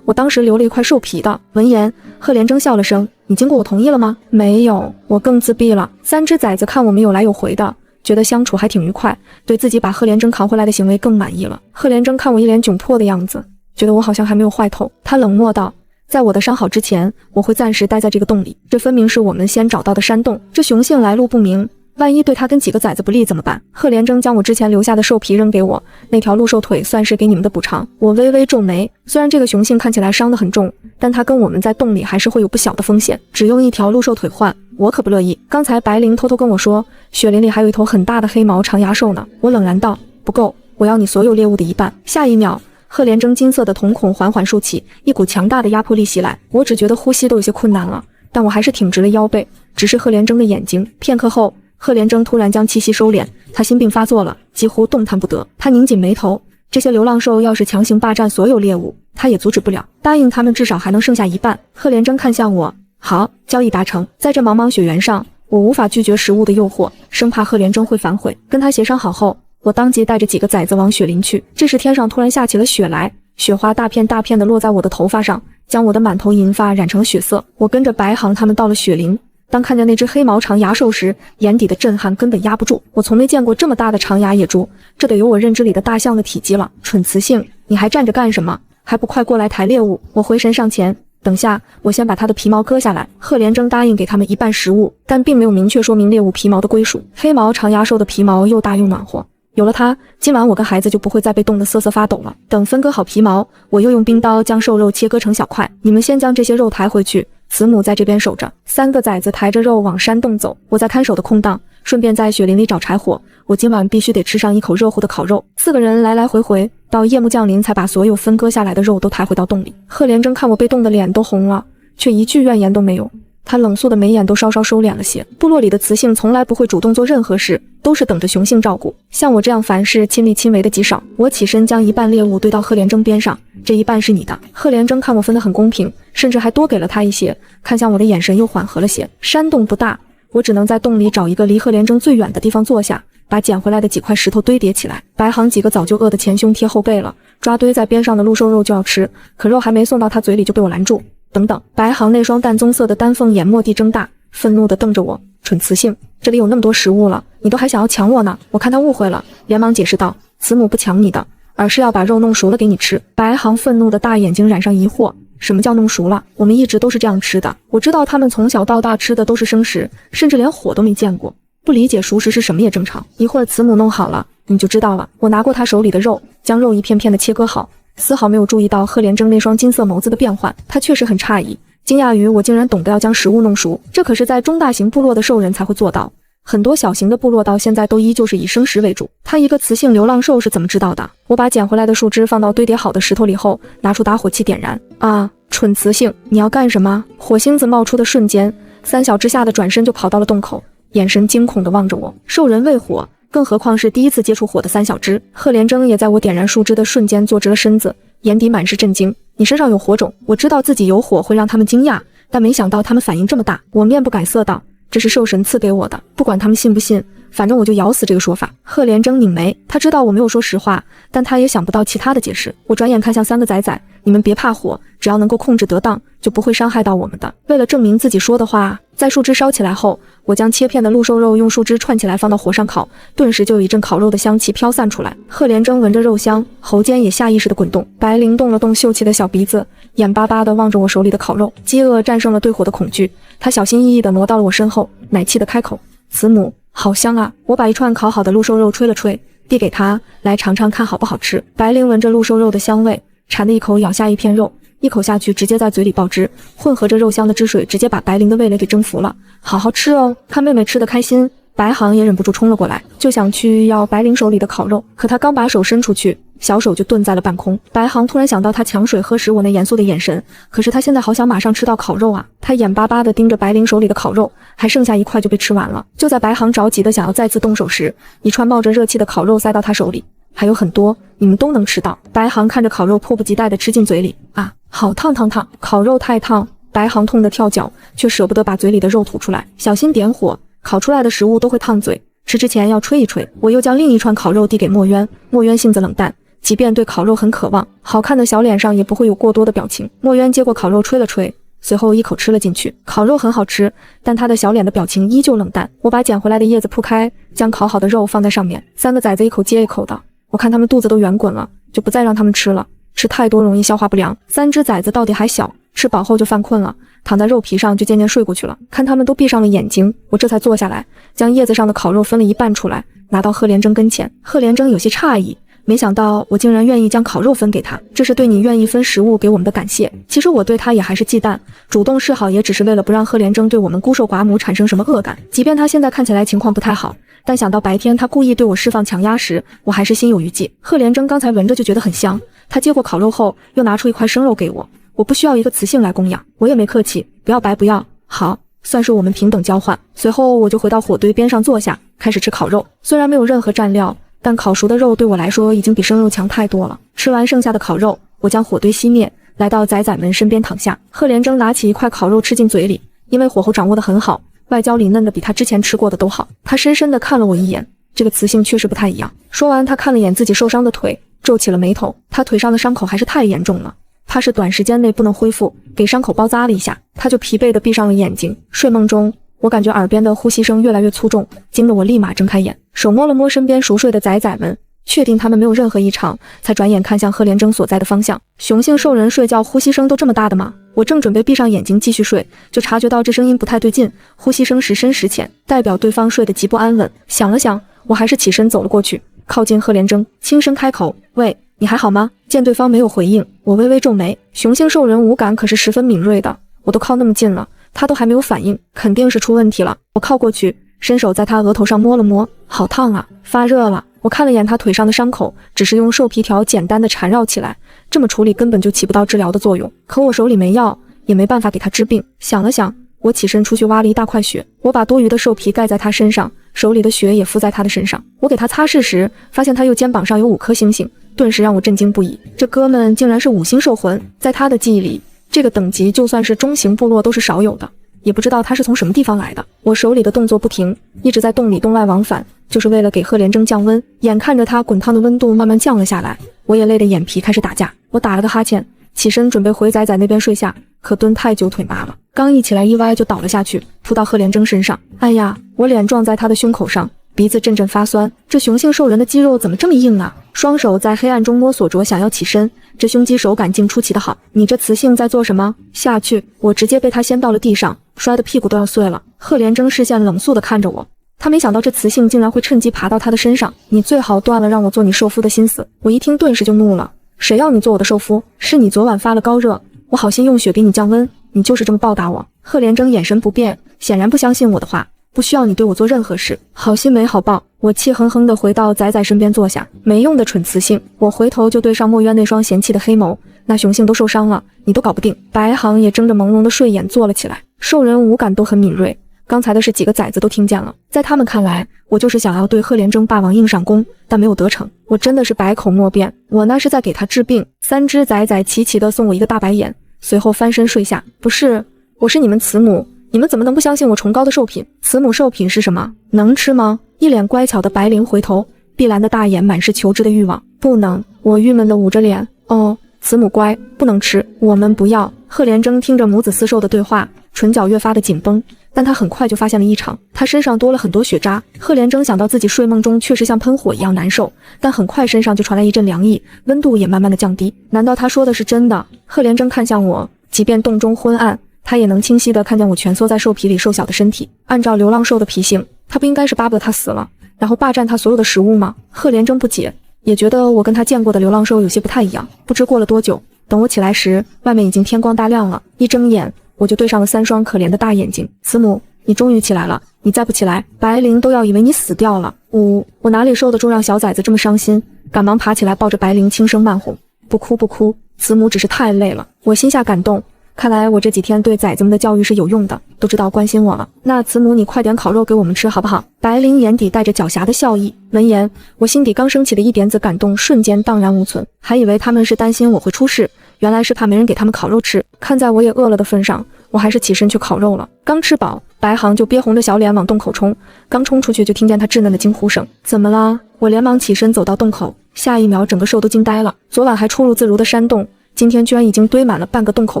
Speaker 1: 我当时留了一块兽皮的。闻言，赫连征笑了声：你经过我同意了吗？没有，我更自闭了。3只崽子看我们有来有回的，觉得相处还挺愉快，对自己把赫连征扛回来的行为更满意了。赫连征看我一脸窘迫的样子，觉得我好像还没有坏透，他冷漠道：在我的伤好之前，我会暂时待在这个洞里，这分明是我们先找到的山洞，这雄性来路不明，万一对他跟几个崽子不利怎么办？赫连征将我之前留下的兽皮扔给我，那条鹿兽腿算是给你们的补偿。我微微皱眉，虽然这个雄性看起来伤得很重，但他跟我们在洞里还是会有不小的风险，只用一条鹿兽腿换，我可不乐意。刚才白灵偷偷跟我说，雪林里还有一头很大的黑毛长牙兽呢。我冷然道：不够，我要你所有猎物的一半。下一秒，赫连征金色的瞳孔缓缓竖起，一股强大的压迫力袭来，我只觉得呼吸都有些困难了，但我还是挺直了腰背，直视赫连征的眼睛。片刻后，赫连征突然将气息收敛，他心病发作了，几乎动弹不得。他拧紧眉头，这些流浪兽要是强行霸占所有猎物，他也阻止不了，答应他们至少还能剩下一半。赫连征看向我：好，交易达成。在这茫茫雪原上，我无法拒绝食物的诱惑，生怕赫连征会反悔。跟他协商好后，我当即带着几个崽子往雪林去。这时天上突然下起了雪来，雪花大片大片的落在我的头发上，将我的满头银发染成了血色。我跟着白航他们到了雪林，当看见那只黑毛长牙兽时，眼底的震撼根本压不住。我从没见过这么大的长牙野猪，这得有我认知里的大象的体积了。蠢雌性，你还站着干什么？还不快过来抬猎物！我回神上前，等下，我先把它的皮毛割下来。赫连征答应给他们一半食物，但并没有明确说明猎物皮毛的归属。黑毛长牙兽的皮毛又大又暖和，有了它，今晚我跟孩子就不会再被冻得瑟瑟发抖了。等分割好皮毛，我又用冰刀将瘦肉切割成小块。你们先将这些肉抬回去，慈母在这边守着。3个崽子抬着肉往山洞走，我在看守的空档，顺便在雪林里找柴火。我今晚必须得吃上一口热乎的烤肉。4个人来来回回，到夜幕降临才把所有分割下来的肉都抬回到洞里。赫连征看我被冻得脸都红了，却一句怨言都没有。他冷肃的眉眼都稍稍收敛了些。部落里的雌性从来不会主动做任何事，都是等着雄性照顾。像我这样凡事亲力亲为的极少。我起身将一半猎物堆到赫连征边上，这一半是你的。赫连征看我分得很公平，甚至还多给了他一些，看向我的眼神又缓和了些。山洞不大，我只能在洞里找一个离赫连征最远的地方坐下，把捡回来的几块石头堆叠起来。白航几个早就饿得前胸贴后背了，抓堆在边上的鹿兽肉就要吃，可肉还没送到他嘴里就被我拦住。等等！白航那双淡棕色的丹凤眼蓦地睁大，愤怒地瞪着我：蠢雌性，这里有那么多食物了，你都还想要抢我呢？我看他误会了，连忙解释道：慈母不抢你的，而是要把肉弄熟了给你吃。白航愤怒的大眼睛染上疑惑：什么叫弄熟了？我们一直都是这样吃的。我知道他们从小到大吃的都是生食，甚至连火都没见过，不理解熟食是什么也正常。一会儿慈母弄好了，你就知道了。我拿过他手里的肉，将肉一片片的切割好，丝毫没有注意到赫连征那双金色眸子的变换。他确实很诧异，惊讶于我竟然懂得要将食物弄熟，这可是在中大型部落的兽人才会做到。很多小型的部落到现在都依旧是以生食为主。他一个雌性流浪兽是怎么知道的？我把捡回来的树枝放到堆叠好的石头里后，拿出打火器点燃。啊，蠢雌性，你要干什么？火星子冒出的瞬间，三小只吓得转身就跑到了洞口，眼神惊恐地望着我。兽人畏火，更何况是第一次接触火的三小只。赫连征也在我点燃树枝的瞬间坐直了身子，眼底满是震惊。你身上有火种，我知道自己有火会让他们惊讶，但没想到他们反应这么大。我面不改色道，这是兽神赐给我的，不管他们信不信，反正我就咬死这个说法。赫连征拧眉，他知道我没有说实话，但他也想不到其他的解释。我转眼看向三个崽崽，你们别怕火，只要能够控制得当，就不会伤害到我们的。为了证明自己说的话，在树枝烧起来后，我将切片的鹿兽肉用树枝串起来放到火上烤，顿时就有一阵烤肉的香气飘散出来。赫连征闻着肉香，喉间也下意识的滚动。白灵动了动秀气的小鼻子，眼巴巴地望着我手里的烤肉，饥饿战胜了对火的恐惧，他小心翼翼地挪到了我身后，奶气地开口：慈母，好香啊！我把一串烤好的鹿兽肉吹了吹，递给他，来尝尝看好不好吃。白灵闻着鹿兽肉的香味，馋的一口咬下一片肉，一口下去直接在嘴里爆汁，混合着肉香的汁水直接把白灵的味蕾给征服了。好好吃哦！看妹妹吃得开心，白航也忍不住冲了过来，就想去要白灵手里的烤肉，可他刚把手伸出去，小手就顿在了半空。白航突然想到他抢水喝食我那严肃的眼神，可是他现在好想马上吃到烤肉啊！他眼巴巴地盯着白灵手里的烤肉，还剩下一块就被吃完了。就在白航着急的想要再次动手时，一串冒着热气的烤肉塞到他手里，还有很多，你们都能吃到。白航看着烤肉迫不及待地吃进嘴里，啊，好烫烫烫！烤肉太烫，白航痛得跳脚，却舍不得把嘴里的肉吐出来，小心点火，烤出来的食物都会烫嘴，吃之前要吹一吹。我又将另一串烤肉递给墨渊，墨渊性子冷淡，即便对烤肉很渴望，好看的小脸上也不会有过多的表情。墨渊接过烤肉吹了吹，随后一口吃了进去。烤肉很好吃，但他的小脸的表情依旧冷淡。我把捡回来的叶子铺开，将烤好的肉放在上面，三个崽子一口接一口的，我看他们肚子都圆滚了，就不再让他们吃了，吃太多容易消化不良。三只崽子到底还小，吃饱后就犯困了，躺在肉皮上就渐渐睡过去了。看他们都闭上了眼睛，我这才坐下来，将叶子上的烤肉分了一半出来，拿到赫连征跟前。赫连征有些诧异，没想到我竟然愿意将烤肉分给他，这是对你愿意分食物给我们的感谢。其实我对他也还是忌惮，主动示好也只是为了不让赫连征对我们孤兽寡母产生什么恶感。即便他现在看起来情况不太好，但想到白天他故意对我释放强压时，我还是心有余悸。赫连征刚才闻着就觉得很香，他接过烤肉后又拿出一块生肉给我，我不需要一个雌性来供养，我也没客气，不要白不要，好，算是我们平等交换。随后我就回到火堆边上坐下，开始吃烤肉。虽然没有任何蘸料，但烤熟的肉对我来说已经比生肉强太多了。吃完剩下的烤肉，我将火堆熄灭，来到崽崽们身边躺下。赫连征拿起一块烤肉吃进嘴里，因为火候掌握得很好，外焦里嫩的比他之前吃过的都好。他深深地看了我一眼，这个雌性确实不太一样。说完，他看了眼自己受伤的腿，皱起了眉头。他腿上的伤口还是太严重了，怕是短时间内不能恢复，给伤口包扎了一下，他就疲惫地闭上了眼睛。睡梦中，我感觉耳边的呼吸声越来越粗重，惊得我立马睁开眼，手摸了摸身边熟睡的崽崽们，确定他们没有任何异常，才转眼看向赫连征所在的方向。雄性兽人睡觉呼吸声都这么大的吗？我正准备闭上眼睛继续睡，就察觉到这声音不太对劲，呼吸声时深时浅，代表对方睡得极不安稳。想了想，我还是起身走了过去，靠近赫连征，轻声开口：喂，你还好吗？见对方没有回应，我微微皱眉。雄性兽人五感可是十分敏锐的，我都靠那么近了，他都还没有反应，肯定是出问题了。我靠过去，伸手在他额头上摸了摸，好烫啊，发热了。我看了眼他腿上的伤口，只是用兽皮条简单的缠绕起来，这么处理根本就起不到治疗的作用。可我手里没药，也没办法给他治病。想了想，我起身出去挖了一大块血，我把多余的兽皮盖在他身上，手里的血也敷在他的身上。我给他擦拭时，发现他右肩膀上有5颗星星，顿时让我震惊不已。这哥们竟然是5星兽魂，在他的记忆里，这个等级就算是中型部落都是少有的，也不知道他是从什么地方来的。我手里的动作不停，一直在洞里洞外往返，就是为了给赫连征降温。眼看着他滚烫的温度慢慢降了下来，我也累得眼皮开始打架。我打了个哈欠，起身准备回崽崽那边睡下，可蹲太久腿麻了，刚一起来一歪就倒了下去，扑到赫连征身上。哎呀，我脸撞在他的胸口上，鼻子阵阵发酸。这雄性兽人的肌肉怎么这么硬啊？双手在黑暗中摸索着想要起身，这胸肌手感竟出奇的好。你这雌性在做什么？下去！我直接被他掀到了地上，摔得屁股都要碎了。赫连征视线冷肃地看着我，他没想到这雌性竟然会趁机爬到他的身上。你最好断了让我做你受夫的心思。我一听顿时就怒了，谁要你做我的受夫？是你昨晚发了高热，我好心用血给你降温，你就是这么报答我。贺连征眼神不变，显然不相信我的话，不需要你对我做任何事，好心没好报。我气哼哼地回到仔仔身边坐下，没用的蠢雌性。我回头就对上墨渊那双嫌弃的黑眸，那雄性都受伤了，你都搞不定。白航也睁着朦胧的睡眼坐了起来，兽人五感都很敏锐，刚才的事几个崽子都听见了，在他们看来，我就是想要对贺连征霸王硬上弓，但没有得逞。我真的是百口莫辩，我那是在给他治病。三只崽崽齐齐地送我一个大白眼，随后翻身睡下。不是，我是你们慈母，你们怎么能不相信我崇高的兽品？慈母兽品是什么？能吃吗？一脸乖巧的白灵回头，碧蓝的大眼满是求知的欲望。不能，我郁闷地捂着脸。哦，慈母乖，不能吃，我们不要。贺连征听着母子厮守的对话，唇角越发的紧绷，但他很快就发现了异常，他身上多了很多血渣。贺连征想到自己睡梦中确实像喷火一样难受，但很快身上就传来一阵凉意，温度也慢慢的降低。难道他说的是真的？贺连征看向我，即便洞中昏暗，他也能清晰地看见我蜷缩在兽皮里瘦小的身体。按照流浪兽的脾性，他不应该是巴不得他死了，然后霸占他所有的食物吗？贺连征不解，也觉得我跟他见过的流浪兽有些不太一样。不知过了多久，等我起来时，外面已经天光大亮了。一睁眼，我就对上了三双可怜的大眼睛。慈母，你终于起来了，你再不起来，白灵都要以为你死掉了。我哪里受得住让小崽子这么伤心，赶忙爬起来抱着白灵轻声慢哄，不哭不哭，慈母只是太累了。我心下感动，看来我这几天对崽子们的教育是有用的，都知道关心我了。那慈母，你快点烤肉给我们吃好不好？白灵眼底带着狡黠的笑意。闻言，我心底刚升起的一点子感动瞬间荡然无存，还以为他们是担心我会出事，原来是怕没人给他们烤肉吃。看在我也饿了的份上，我还是起身去烤肉了。刚吃饱，白航就憋红着小脸往洞口冲，刚冲出去就听见他稚嫩的惊呼声。怎么啦？我连忙起身走到洞口，下一秒整个兽都惊呆了。昨晚还出入自如的山洞，今天居然已经堆满了半个洞口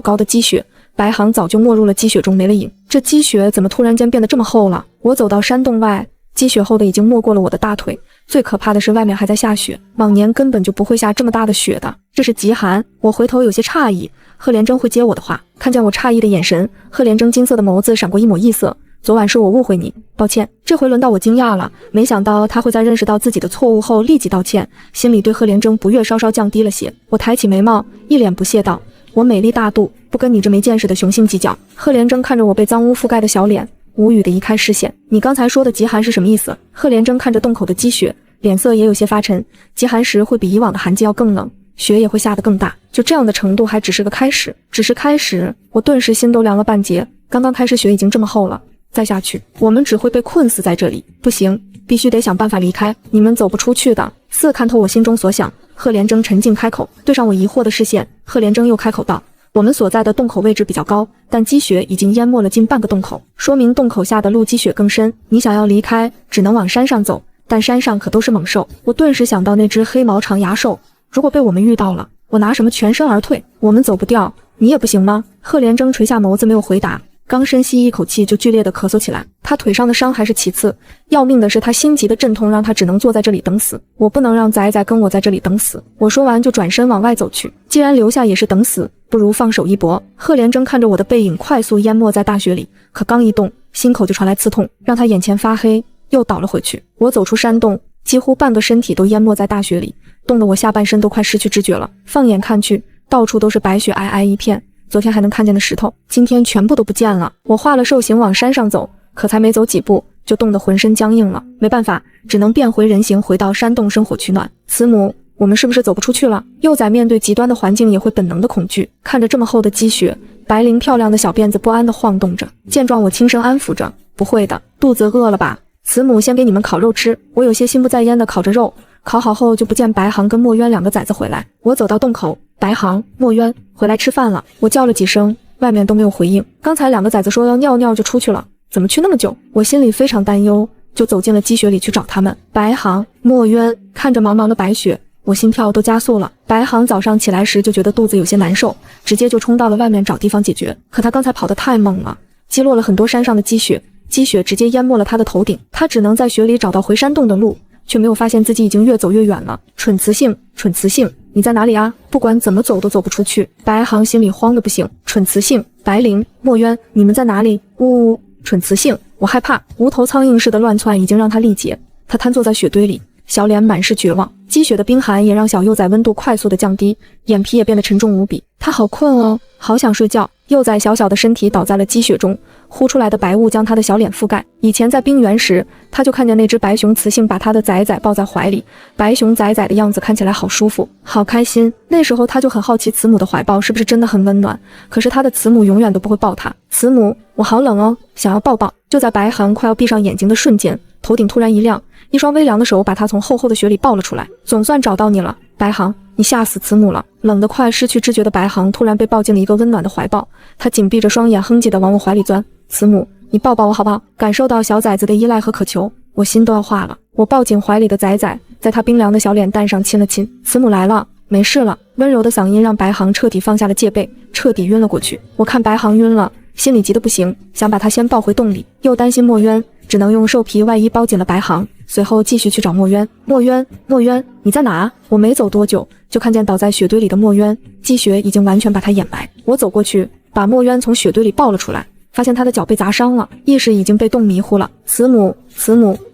Speaker 1: 高的积雪。白航早就没入了积雪中没了影，这积雪怎么突然间变得这么厚了？我走到山洞外，积雪厚的已经没过了我的大腿，最可怕的是外面还在下雪，往年根本就不会下这么大的雪的，这是极寒。我回头有些诧异，贺连征会接我的话。看见我诧异的眼神，贺连征金色的眸子闪过一抹异色。昨晚是我误会你，抱歉。这回轮到我惊讶了，没想到他会在认识到自己的错误后立即道歉，心里对贺连征不悦稍稍降低了些。我抬起眉毛，一脸不屑道，我美丽大度，不跟你这没见识的雄性计较。贺连征看着我被脏污覆盖的小脸，无语的移开视线。你刚才说的极寒是什么意思？贺连征看着洞口的积雪，脸色也有些发沉。极寒时会比以往的寒季要更冷，雪也会下得更大，就这样的程度还只是个开始，只是开始。我顿时心都凉了半截，刚刚开始雪已经这么厚了，再下去我们只会被困死在这里。不行，必须得想办法离开，你们走不出去的。似看透我心中所想，贺连征沉静开口，对上我疑惑的视线，贺连征又开口道，我们所在的洞口位置比较高，但积雪已经淹没了近半个洞口，说明洞口下的路积雪更深，你想要离开只能往山上走，但山上可都是猛兽。我顿时想到那只黑毛长牙兽，如果被我们遇到了，我拿什么全身而退？我们走不掉，你也不行吗？贺连征垂下眸子没有回答，刚深吸一口气就剧烈的咳嗽起来。他腿上的伤还是其次，要命的是他心急的阵痛让他只能坐在这里等死。我不能让仔仔跟我在这里等死。我说完就转身往外走去，既然留下也是等死，不如放手一搏。贺连征看着我的背影快速淹没在大雪里，可刚一动，心口就传来刺痛，让他眼前发黑，又倒了回去。我走出山洞，几乎半个身体都淹没在大雪里，冻得我下半身都快失去知觉了。放眼看去，到处都是白雪皑皑一片，昨天还能看见的石头，今天全部都不见了。我化了兽形往山上走，可才没走几步，就冻得浑身僵硬了。没办法，只能变回人形，回到山洞生火取暖。慈母，我们是不是走不出去了？幼崽面对极端的环境也会本能的恐惧。看着这么厚的积雪，白灵漂亮的小辫子不安地晃动着。见状，我轻声安抚着，不会的，肚子饿了吧？慈母先给你们烤肉吃。我有些心不在焉地烤着肉，烤好后就不见白航跟墨渊两个崽子回来。我走到洞口，白航、墨渊回来吃饭了。我叫了几声，外面都没有回应。刚才两个崽子说要尿尿就出去了，怎么去那么久？我心里非常担忧，就走进了积雪里去找他们。白航、墨渊看着茫茫的白雪，我心跳都加速了。白航早上起来时就觉得肚子有些难受，直接就冲到了外面找地方解决。可他刚才跑得太猛了，击落了很多山上的积雪，积雪直接淹没了他的头顶，他只能在雪里找到回山洞的路，却没有发现自己已经越走越远了。蠢雌性，蠢雌性，你在哪里啊？不管怎么走都走不出去。白航心里慌得不行。蠢雌性，白灵、墨渊，你们在哪里？呜呜，蠢雌性，我害怕。无头苍蝇似的乱窜已经让他力竭，他瘫坐在雪堆里，小脸满是绝望。积雪的冰寒也让小幼崽温度快速的降低，眼皮也变得沉重无比。他好困哦，好想睡觉。幼崽小小的身体倒在了积雪中，呼出来的白雾将他的小脸覆盖。以前在冰原时，他就看见那只白熊雌性把他的崽崽抱在怀里，白熊崽崽的样子看起来好舒服，好开心。那时候他就很好奇慈母的怀抱是不是真的很温暖，可是他的慈母永远都不会抱他。慈母，我好冷哦，想要抱抱。就在白航快要闭上眼睛的瞬间，头顶突然一亮，一双微凉的手把他从厚厚的雪里抱了出来。总算找到你了，白航，你吓死慈母了。冷得快失去知觉的白航突然被抱进了一个温暖的怀抱，他紧闭着双眼，哼唧地往我怀里钻。慈母，你抱抱我好不好？感受到小崽子的依赖和渴求，我心都要化了。我抱紧怀里的崽崽，在他冰凉的小脸蛋上亲了亲。慈母来了，没事了。温柔的嗓音让白航彻底放下了戒备，彻底晕了过去。我看白航晕了，心里急得不行，想把他先抱回洞里，又担心墨渊，只能用兽皮外衣包紧了白航，随后继续去找墨渊。墨渊，你在哪啊？我没走多久，就看见倒在雪堆里的墨渊，积雪已经完全把他掩埋。我走过去，把墨渊从雪堆里抱了出来，发现他的脚被砸伤了，意识已经被冻迷糊了。慈母，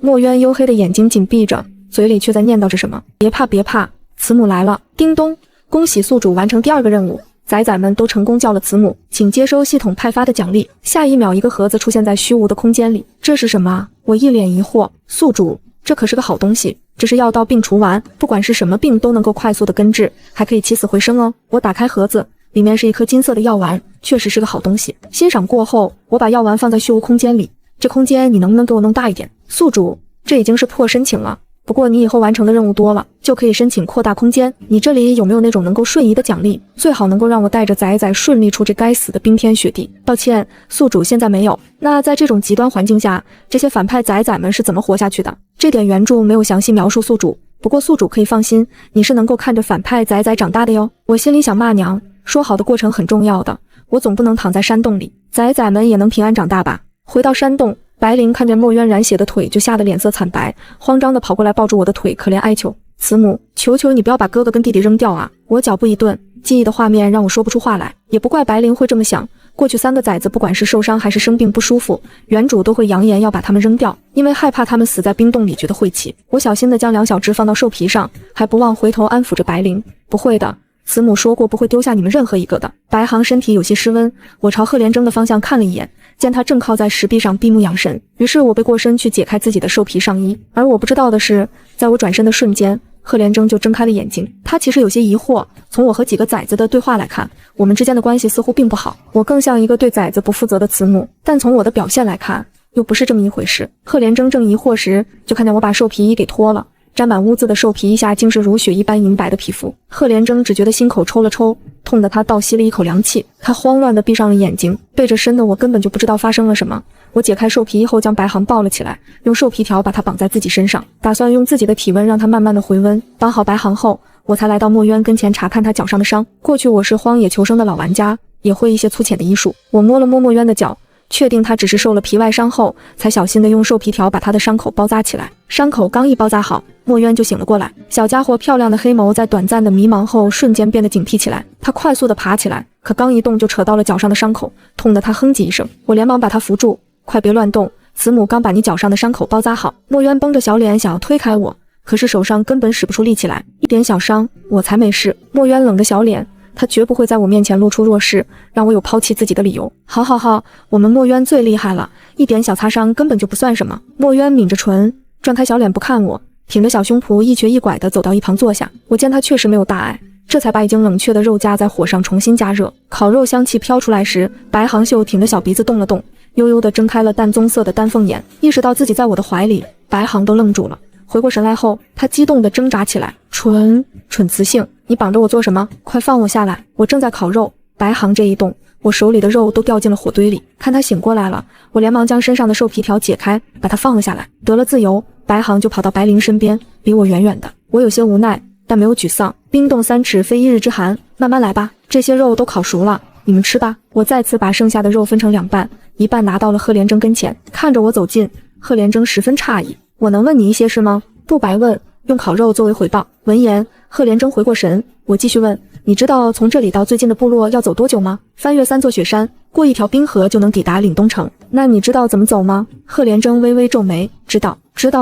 Speaker 1: 墨渊黝黑的眼睛紧闭着，嘴里却在念叨着什么。别怕，慈母来了。叮咚，恭喜宿主完成第2个任务。崽崽们都成功叫了慈母，请接收系统派发的奖励。下一秒，一个盒子出现在虚无的空间里。这是什么？我一脸疑惑。宿主，这可是个好东西，这是药到病除丸，不管是什么病都能够快速的根治，还可以起死回生哦。我打开盒子，里面是一颗金色的药丸，确实是个好东西。欣赏过后，我把药丸放在虚无空间里。这空间你能不能给我弄大一点？宿主，这已经是破申请了。不过你以后完成的任务多了，就可以申请扩大空间。你这里有没有那种能够瞬移的奖励？最好能够让我带着崽崽顺利出这该死的冰天雪地。抱歉，宿主现在没有。那在这种极端环境下，这些反派崽崽们是怎么活下去的？这点原著没有详细描述宿主，不过宿主可以放心，你是能够看着反派崽崽长大的哟。我心里想骂娘，说好的过程很重要的，我总不能躺在山洞里，崽崽们也能平安长大吧。回到山洞，白灵看见墨渊染血的腿就吓得脸色惨白，慌张地跑过来抱住我的腿，可怜哀求：慈母，求求你不要把哥哥跟弟弟扔掉啊！我脚步一顿，记忆的画面让我说不出话来。也不怪白灵会这么想，过去3个崽子不管是受伤还是生病不舒服，原主都会扬言要把他们扔掉，因为害怕他们死在冰洞里觉得晦气。我小心地将2小只放到兽皮上，还不忘回头安抚着白灵：不会的，慈母说过不会丢下你们任何一个的。白航身体有些失温，我朝贺连征的方向看了一眼，见他正靠在石壁上闭目养神，于是我背过身去解开自己的兽皮上衣。而我不知道的是，在我转身的瞬间，贺连征就睁开了眼睛。他其实有些疑惑，从我和几个崽子的对话来看，我们之间的关系似乎并不好，我更像一个对崽子不负责的慈母，但从我的表现来看，又不是这么一回事。贺连征正疑惑时，就看见我把兽皮衣给脱了，沾满污渍的兽皮一下竟是如雪一般银白的皮肤。贺连征只觉得心口抽了抽，痛得他倒吸了一口凉气。他慌乱地闭上了眼睛，背着身的我根本就不知道发生了什么。我解开兽皮衣后，将白航抱了起来，用兽皮条把他绑在自己身上，打算用自己的体温让他慢慢的回温。绑好白航后，我才来到墨渊跟前查看他脚上的伤。过去我是荒野求生的老玩家，也会一些粗浅的医术。我摸了摸墨渊的脚，确定他只是受了皮外伤后，才小心地用兽皮条把他的伤口包扎起来。伤口刚一包扎好，墨渊就醒了过来。小家伙漂亮的黑眸在短暂的迷茫后瞬间变得警惕起来，他快速地爬起来，可刚一动就扯到了脚上的伤口，痛得他哼唧一声。我连忙把他扶住，快别乱动，慈母刚把你脚上的伤口包扎好。墨渊绷着小脸想要推开我，可是手上根本使不出力气来，一点小伤我才没事。墨渊冷着小脸，他绝不会在我面前露出弱势，让我有抛弃自己的理由。好，我们墨渊最厉害了，一点小擦伤根本就不算什么。墨渊抿着唇，转开小脸不看我，挺着小胸脯一瘸一拐地走到一旁坐下。我见他确实没有大碍，这才把已经冷却的肉夹在火上重新加热。烤肉香气飘出来时，白航秀挺着小鼻子动了动，悠悠地睁开了淡棕色的丹凤眼，意识到自己在我的怀里，白航都愣住了。回过神来后，他激动地挣扎起来：蠢雌性，你绑着我做什么？快放我下来！我正在烤肉。白航这一动，我手里的肉都掉进了火堆里。看他醒过来了，我连忙将身上的兽皮条解开，把他放了下来。得了自由，白航就跑到白灵身边，离我远远的。我有些无奈，但没有沮丧。冰冻3尺非一日之寒，慢慢来吧。这些肉都烤熟了，你们吃吧。我再次把剩下的肉分成2半，一半拿到了贺连征跟前。看着我走近，贺连征十分诧异：我能问你一些事吗？不白问，用烤肉作为回报。闻言，贺连征回过神，我继续问：你知道从这里到最近的部落要走多久吗？翻越3座雪山，过一条冰河就能抵达岭东城。那你知道怎么走吗？贺连征微微皱眉：知道，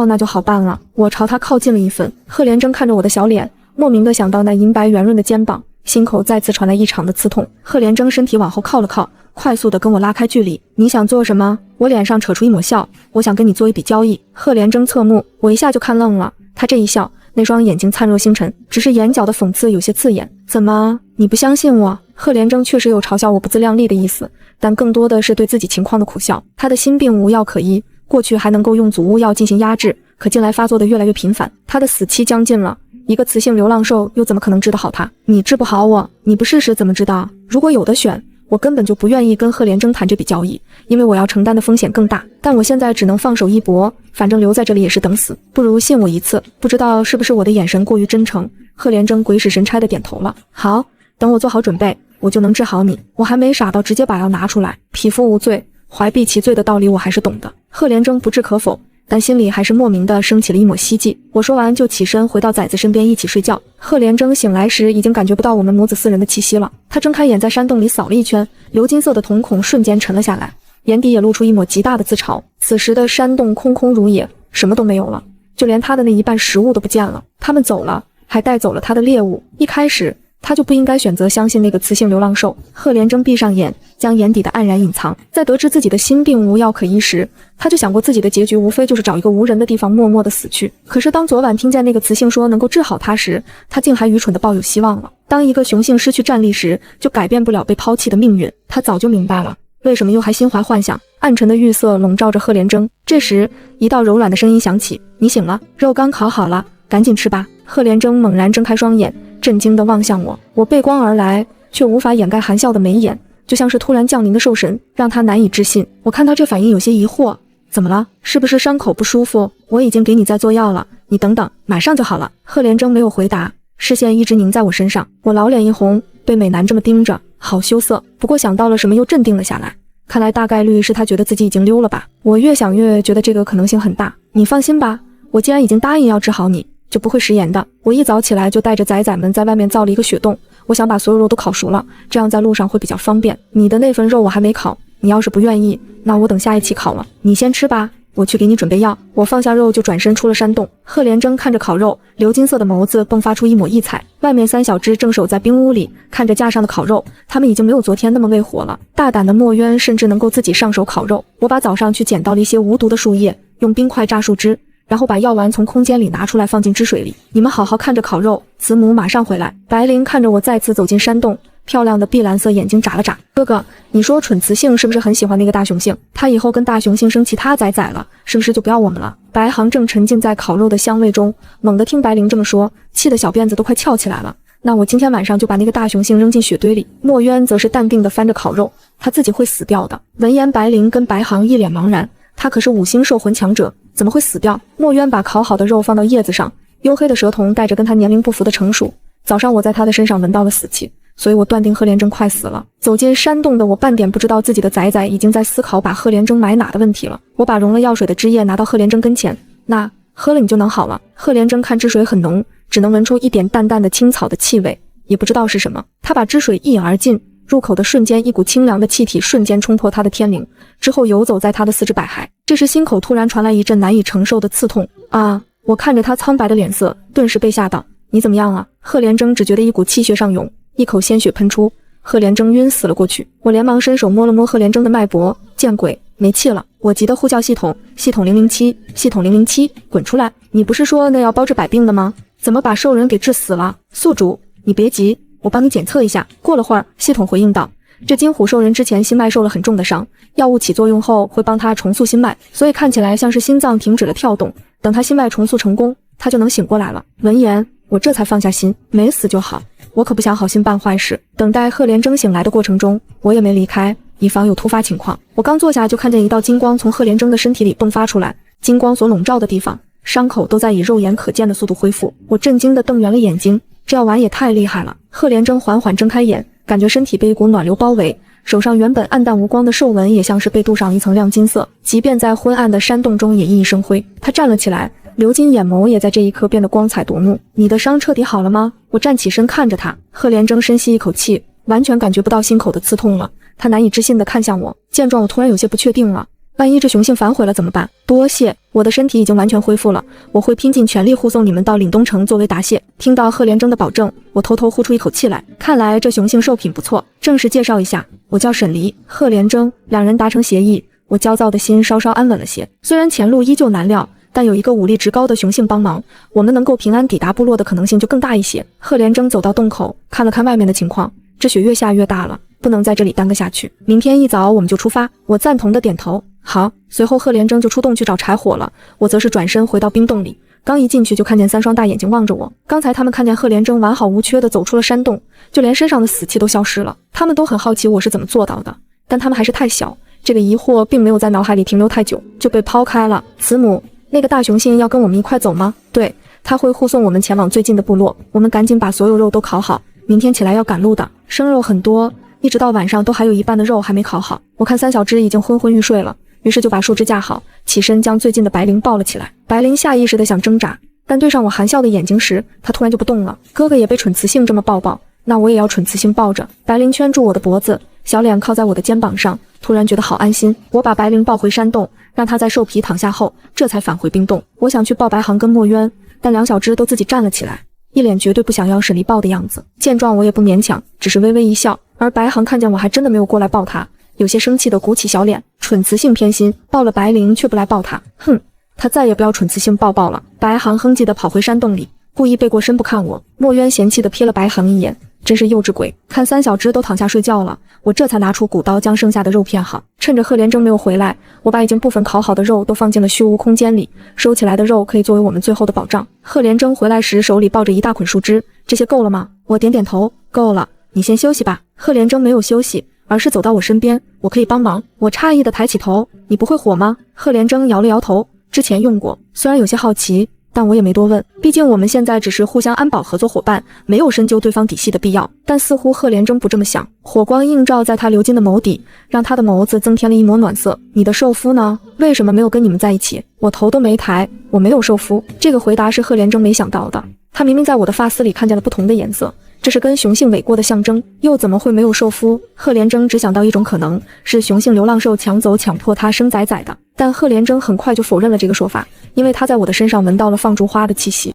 Speaker 1: 那就好办了。我朝他靠近了一分。贺连征看着我的小脸，莫名的想到那银白圆润的肩膀，心口再次传来异常的刺痛。贺连征身体往后靠了靠，快速的跟我拉开距离。你想做什么？我脸上扯出一抹笑，我想跟你做一笔交易。贺连征侧目，我一下就看愣了。他这一笑，那双眼睛灿若星辰，只是眼角的讽刺有些刺眼。怎么，你不相信我？贺连征确实有嘲笑我不自量力的意思，但更多的是对自己情况的苦笑。他的心病无药可医，过去还能够用阻物药进行压制，可近来发作的越来越频繁，他的死期将近了。一个雌性流浪兽又怎么可能治得好他？你治不好我，你不试试怎么知道？如果有的选，我根本就不愿意跟贺连征谈这笔交易，因为我要承担的风险更大。但我现在只能放手一搏，反正留在这里也是等死，不如信我一次。不知道是不是我的眼神过于真诚，贺连征鬼使神差的点头了。好，等我做好准备，我就能治好你。我还没傻到直接把药拿出来，匹夫无罪，怀璧其罪的道理我还是懂的。贺连征不置可否，但心里还是莫名的升起了一抹希冀。我说完就起身回到崽子身边一起睡觉。贺连征醒来时已经感觉不到我们母子四人的气息了，他睁开眼在山洞里扫了一圈，鎏金色的瞳孔瞬间沉了下来，眼底也露出一抹极大的自嘲。此时的山洞空空如也，什么都没有了，就连他的那一半食物都不见了。他们走了，还带走了他的猎物。一开始他就不应该选择相信那个雌性流浪兽。贺连征闭上眼，将眼底的黯然隐藏。在得知自己的心病无药可医时，他就想过自己的结局无非就是找一个无人的地方默默的死去。可是当昨晚听见那个雌性说能够治好他时，他竟还愚蠢的抱有希望了。当一个雄性失去战力时，就改变不了被抛弃的命运。他早就明白了，为什么又还心怀幻想？暗沉的玉色笼罩着贺连征。这时一道柔软的声音响起，你醒了，肉刚烤好了，赶紧吃吧。贺连征猛然睁开双眼，震惊地望向我，我背光而来，却无法掩盖含笑的眉眼，就像是突然降临的兽神，让他难以置信。我看他这反应有些疑惑，怎么了？是不是伤口不舒服？我已经给你在做药了，你等等，马上就好了。贺连征没有回答，视线一直凝在我身上。我老脸一红，被美男这么盯着，好羞涩。不过想到了什么又镇定了下来，看来大概率是他觉得自己已经溜了吧。我越想越觉得这个可能性很大。你放心吧，我既然已经答应要治好你，就不会食言的。我一早起来就带着崽崽们在外面造了一个血洞，我想把所有肉都烤熟了，这样在路上会比较方便。你的那份肉我还没烤，你要是不愿意，那我等下一期烤了，你先吃吧，我去给你准备药。我放下肉就转身出了山洞。贺连征看着烤肉，鎏金色的眸子迸发出一抹异彩。外面三小只正守在冰屋里，看着架上的烤肉，他们已经没有昨天那么畏火了。大胆的墨渊甚至能够自己上手烤肉。我把早上去捡到了一些无毒的树叶，用冰块榨树枝，然后把药丸从空间里拿出来放进汁水里。你们好好看着烤肉，子母马上回来。白灵看着我再次走进山洞，漂亮的碧蓝色眼睛眨了眨。哥哥，你说蠢雌性是不是很喜欢那个大雄性？他以后跟大雄性生其他崽崽了，是不是就不要我们了？白航正沉浸在烤肉的香味中，猛地听白灵这么说，气得小辫子都快翘起来了。那我今天晚上就把那个大雄性扔进雪堆里。墨渊则是淡定地翻着烤肉，他自己会死掉的。闻言，白灵跟白航一脸茫然，他可是5星兽魂强者，怎么会死掉？墨渊把烤好的肉放到叶子上，黝黑的蛇瞳带着跟他年龄不符的成熟。早上我在他的身上闻到了死气，所以我断定贺连征快死了。走进山洞的我半点不知道自己的崽崽已经在思考把贺连征埋哪的问题了。我把溶了药水的汁液拿到贺连征跟前，那喝了你就能好了。贺连征看汁水很浓，只能闻出一点淡淡的青草的气味，也不知道是什么。他把汁水一饮而尽，入口的瞬间，一股清凉的气体瞬间冲破他的天灵，之后游走在他的四肢百骸。这时心口突然传来一阵难以承受的刺痛啊！我看着他苍白的脸色，顿时被吓到。你怎么样啊？贺连征只觉得一股气血上涌，一口鲜血喷出，贺连征晕死了过去。我连忙伸手摸了摸贺连征的脉搏，见鬼，没气了！我急得呼叫系统007，系统007，滚出来！你不是说那要包治百病的吗？怎么把兽人给治死了？宿主，你别急，我帮你检测一下。过了会儿，系统回应道，这金虎兽人之前心脉受了很重的伤，药物起作用后会帮他重塑心脉，所以看起来像是心脏停止了跳动，等他心脉重塑成功，他就能醒过来了。闻言，我这才放下心，没死就好，我可不想好心办坏事。等待贺连征醒来的过程中，我也没离开，以防有突发情况。我刚坐下就看见一道金光从贺连征的身体里迸发出来，金光所笼罩的地方，伤口都在以肉眼可见的速度恢复。我震惊地瞪圆了眼睛，这药丸也太厉害了。贺连征缓缓睁开眼，感觉身体被一股暖流包围，手上原本暗淡无光的兽纹也像是被镀上一层亮金色，即便在昏暗的山洞中也熠熠生辉。他站了起来，鎏金眼眸也在这一刻变得光彩夺目。你的伤彻底好了吗？我站起身看着他。贺连征深吸一口气，完全感觉不到心口的刺痛了。他难以置信地看向我，见状我突然有些不确定了。万一这雄性反悔了怎么办？多谢，我的身体已经完全恢复了，我会拼尽全力护送你们到岭东城作为答谢。听到贺连征的保证，我偷偷呼出一口气来，看来这雄性兽品不错。正式介绍一下，我叫沈离，贺连征，两人达成协议，我焦躁的心稍稍安稳了些。虽然前路依旧难料，但有一个武力值高的雄性帮忙，我们能够平安抵达部落的可能性就更大一些。贺连征走到洞口，看了看外面的情况，这雪越下越大了，不能在这里耽搁下去，明天一早我们就出发。我赞同的点头，好。随后贺连征就出洞去找柴火了，我则是转身回到冰洞里。刚一进去就看见3双大眼睛望着我，刚才他们看见贺连征完好无缺地走出了山洞，就连身上的死气都消失了。他们都很好奇我是怎么做到的，但他们还是太小，这个疑惑并没有在脑海里停留太久，就被抛开了。慈母，那个大雄性要跟我们一块走吗？对，他会护送我们前往最近的部落，我们赶紧把所有肉都烤好，明天起来要赶路的，生肉很多，一直到晚上都还有一半的肉还没烤好。我看三小只已经昏昏欲睡了，于是就把树枝架好，起身将最近的白灵抱了起来。白灵下意识地想挣扎，但对上我含笑的眼睛时，他突然就不动了。哥哥也被蠢雌性这么抱抱，那我也要蠢雌性抱着。白灵圈住我的脖子，小脸靠在我的肩膀上，突然觉得好安心。我把白灵抱回山洞，让他在兽皮躺下后，这才返回冰洞。我想去抱白航跟墨渊，但两小只都自己站了起来，一脸绝对不想要沈离抱的样子。见状我也不勉强，只是微微一笑。而白航看见我还真的没有过来抱他，有些生气的鼓起小脸，蠢雌性偏心，抱了白灵却不来抱他，哼，他再也不要蠢雌性抱抱了。白航哼唧地跑回山洞里，故意背过身不看我。墨渊嫌弃地瞥了白航一眼，真是幼稚鬼。看三小只都躺下睡觉了，我这才拿出骨刀将剩下的肉片好。趁着贺连征没有回来，我把已经部分烤好的肉都放进了虚无空间里，收起来的肉可以作为我们最后的保障。贺连征回来时手里抱着一大捆树枝，这些够了吗？我点点头，够了，你先休息吧。贺连征没有休息，而是走到我身边，我可以帮忙。我诧异地抬起头，你不会火吗？贺连征摇了摇头，之前用过，虽然有些好奇，但我也没多问，毕竟我们现在只是互相安保合作伙伴，没有深究对方底细的必要。但似乎贺连征不这么想，火光映照在他鎏金的眸底，让他的眸子增添了一抹暖色。你的受夫呢？为什么没有跟你们在一起？我头都没抬，我没有受夫。这个回答是贺连征没想到的，他明明在我的发丝里看见了不同的颜色，这是跟雄性尾过的象征，又怎么会没有受夫？贺连征只想到一种可能，是雄性流浪兽抢走强迫他生崽崽的，但贺连征很快就否认了这个说法，因为他在我的身上闻到了放逐花的气息。